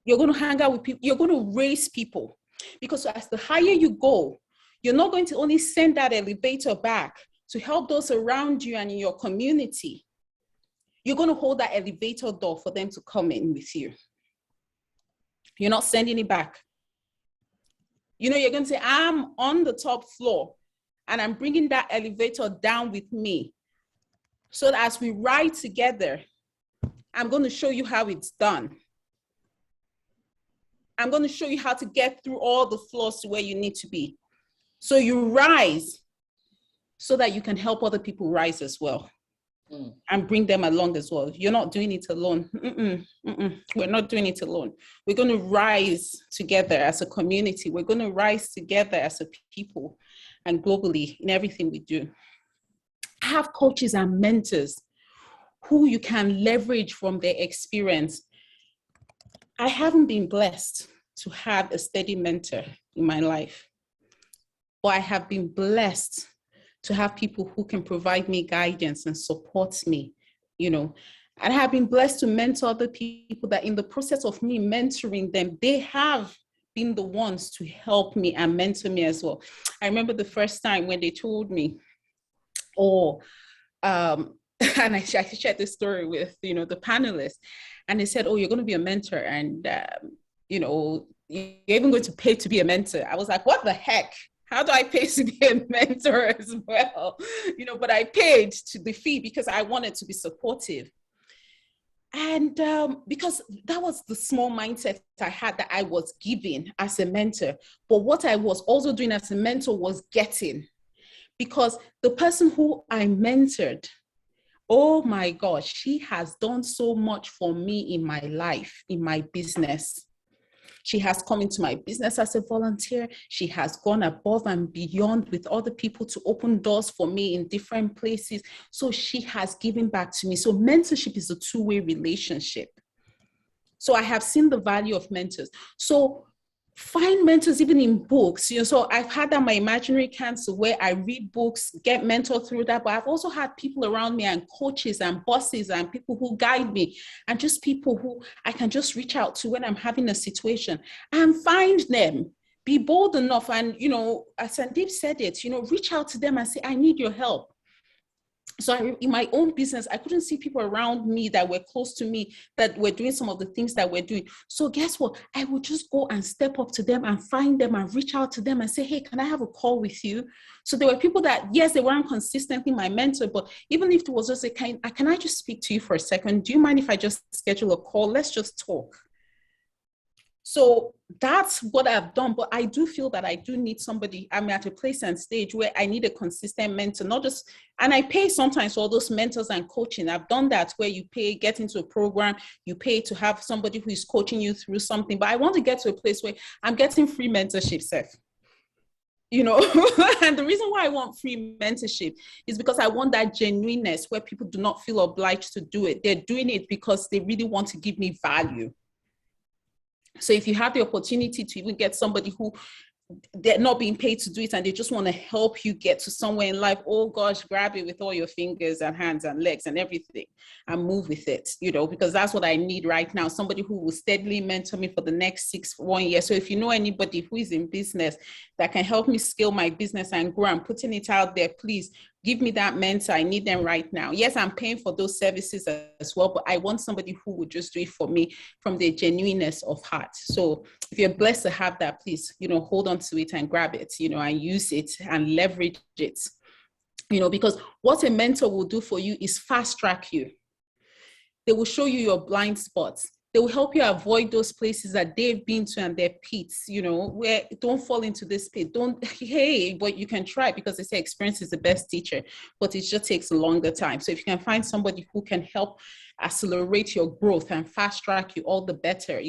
You're going to hang out with people. You're going to raise people, because as the higher you go, you're not going to only send that elevator back to help those around you and in your community. You're going to hold that elevator door for them to come in with you. You're not sending it back. You know, you're going to say, I'm on the top floor and I'm bringing that elevator down with me. So that as we ride together, I'm going to show you how it's done. I'm going to show you how to get through all the floors to where you need to be. So you rise so that you can help other people rise as well and bring them along as well. You're not doing it alone. We're not doing it alone. We're going to rise together as a community. We're going to rise together as a people and globally in everything we do. Have coaches and mentors who you can leverage from their experience. I haven't been blessed to have a steady mentor in my life, but I have been blessed to have people who can provide me guidance and support me, you know. And I have been blessed to mentor other people that in the process of me mentoring them, they have been the ones to help me and mentor me as well. I remember the first time when they told me, and I shared this story with, you know, the panelists, and they said, you're going to be a mentor, and, you know, you're even going to pay to be a mentor. I was like, what the heck? How do I pay to be a mentor as well? You know, but I paid to the fee because I wanted to be supportive. And because that was the small mindset I had that I was giving as a mentor. But what I was also doing as a mentor was getting, because the person who I mentored Oh my gosh, she has done so much for me in my life, in my business. She has come into my business as a volunteer. She has gone above and beyond with other people to open doors for me in different places. So she has given back to me. So mentorship is a two-way relationship. So I have seen the value of mentors. So find mentors even in books. So I've had that my imaginary cancer where I read books, get mentored through that, but I've also had people around me and coaches and bosses and people who guide me and just people who I can just reach out to when I'm having a situation and find them. Be bold enough and, as Sandeep said it, reach out to them and say, I need your help. So in my own business, I couldn't see people around me that were close to me that were doing some of the things that we're doing. So guess what? I would just go and step up to them and find them and reach out to them and say, hey, can I have a call with you? So there were people that, yes, they weren't consistently my mentor, but even if it was just can I just speak to you for a second? Do you mind if I just schedule a call? Let's just talk. So that's what I've done. But I do feel that I do need somebody. I'm at a place and stage where I need a consistent mentor, not just, and I pay sometimes for all those mentors and coaching. I've done that where you pay, get into a program, you pay to have somebody who is coaching you through something. But I want to get to a place where I'm getting free mentorship, Seth. And the reason why I want free mentorship is because I want that genuineness where people do not feel obliged to do it. They're doing it because they really want to give me value. So if you have the opportunity to even get somebody who they're not being paid to do it and they just want to help you get to somewhere in life, oh gosh, grab it with all your fingers and hands and legs and everything and move with it, because that's what I need right now. Somebody who will steadily mentor me for the next 1 year. So if you know anybody who is in business that can help me scale my business and grow, I'm putting it out there, please give me that mentor. I need them right now. Yes, I'm paying for those services as well, but I want somebody who would just do it for me from the genuineness of heart. So if you're blessed to have that, please, hold on to it and grab it, and use it and leverage it, because what a mentor will do for you is fast track you. They will show you your blind spots. They will help you avoid those places that they've been to and their pits, where don't fall into this pit. But you can try, because they say experience is the best teacher, but it just takes a longer time. So if you can find somebody who can help accelerate your growth and fast track you, all the better,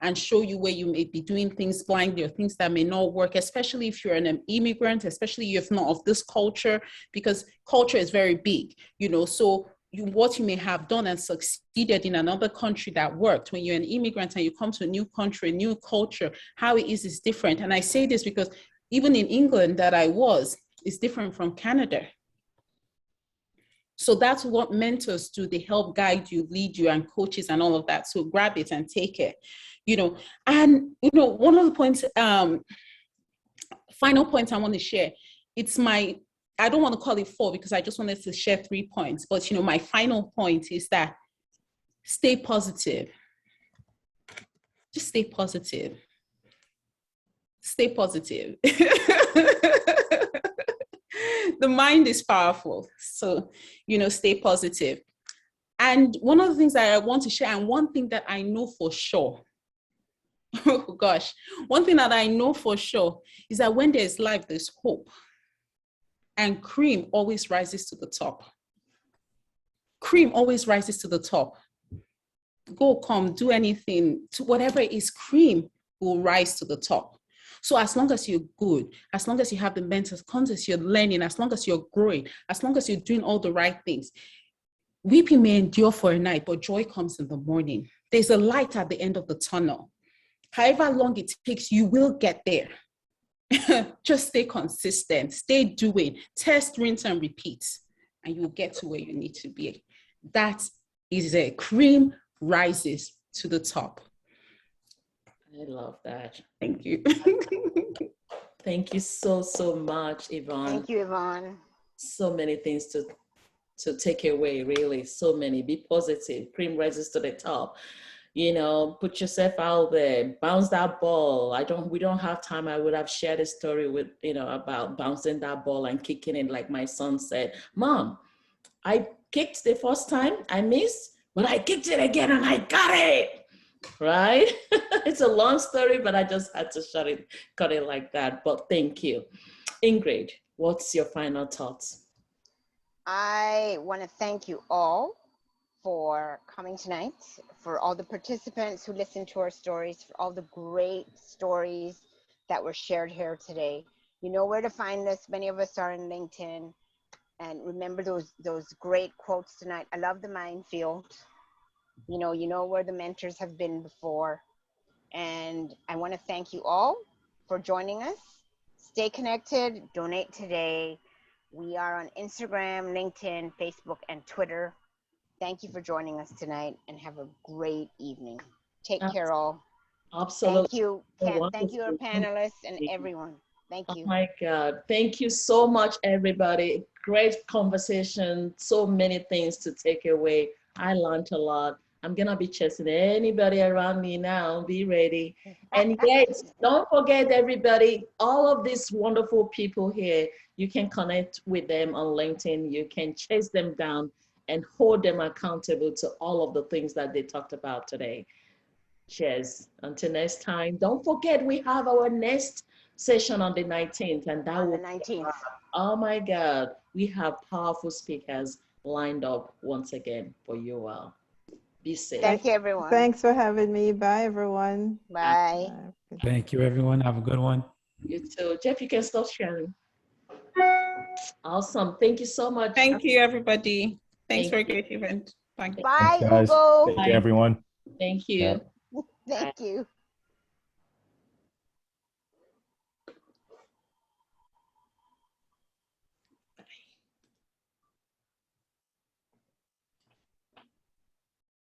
and show you where you may be doing things blindly or things that may not work, especially if you're an immigrant, especially if not of this culture, because culture is very big, so what you may have done and succeeded in another country that worked, when you're an immigrant and you come to a new country, a new culture, how it is different. And I say this because even in England that I was, is different from Canada. So that's what mentors do. They help guide you, lead you, and coaches and all of that. So grab it and take it, and, one of the points, final point I want to share, I don't want to call it 4 because I just wanted to share 3 points. But, my final point is that stay positive. Just stay positive. Stay positive. The mind is powerful. So, stay positive. And one of the things that I want to share, and one thing that I know for sure, oh gosh, one thing that I know for sure is that when there's life, there's hope. And cream always rises to the top. Cream always rises to the top. Go, come, do anything, to whatever it is, cream will rise to the top. So as long as you're good, as long as you have the mentors, as long as you're learning, as long as you're growing, as long as you're doing all the right things, weeping may endure for a night, but joy comes in the morning. There's a light at the end of the tunnel. However long it takes, you will get there. Just stay consistent, stay doing, test, rinse, and repeat, and you'll get to where you need to be. That is a cream rises to the top. I love that. Thank you. Thank you so much, Yvonne. Thank you, Yvonne. So many things to take away, really. So many. Be positive. Cream rises to the top. Put yourself out there, bounce that ball. We don't have time. I would have shared a story with, about bouncing that ball and kicking it. Like my son said, Mom, I kicked the first time, I missed, but I kicked it again and I got it, right? It's a long story, but I just had to cut it like that. But thank you. Ingrid, what's your final thoughts? I want to thank you all for coming tonight, for all the participants who listened to our stories, for all the great stories that were shared here today. You know where to find us. Many of us are on LinkedIn. And remember those great quotes tonight. I love the minefield. You know where the mentors have been before. And I want to thank you all for joining us. Stay connected, donate today. We are on Instagram, LinkedIn, Facebook, and Twitter. Thank you for joining us tonight and have a great evening. Take care all. Absolutely. Thank you, Ken. Thank you, our Wonderful. panelists and everyone. Thank Oh you. my God. Thank you so much, everybody. Great conversation. So many things to take away. I learned a lot. I'm going to be chasing anybody around me now. Be ready. And yes, don't forget, everybody, all of these wonderful people here, you can connect with them on LinkedIn. You can chase them down and hold them accountable to all of the things that they talked about today. Cheers. Until next time. Don't forget, we have our next session on the 19th, and that On the will 19th. Oh my God, we have powerful speakers lined up once again for you all. Be safe. Thank you, everyone. Thanks for having me. Bye, everyone. Bye. Bye. Thank you, everyone. Have a good one. You too. Jeff, you can stop sharing. Awesome. Thank you so much. Thank you, everybody. Thanks Thank for a you. great event. Bye. Bye, Thanks, guys. Google. Thank you, everyone. Thank you. Yeah. Thank you.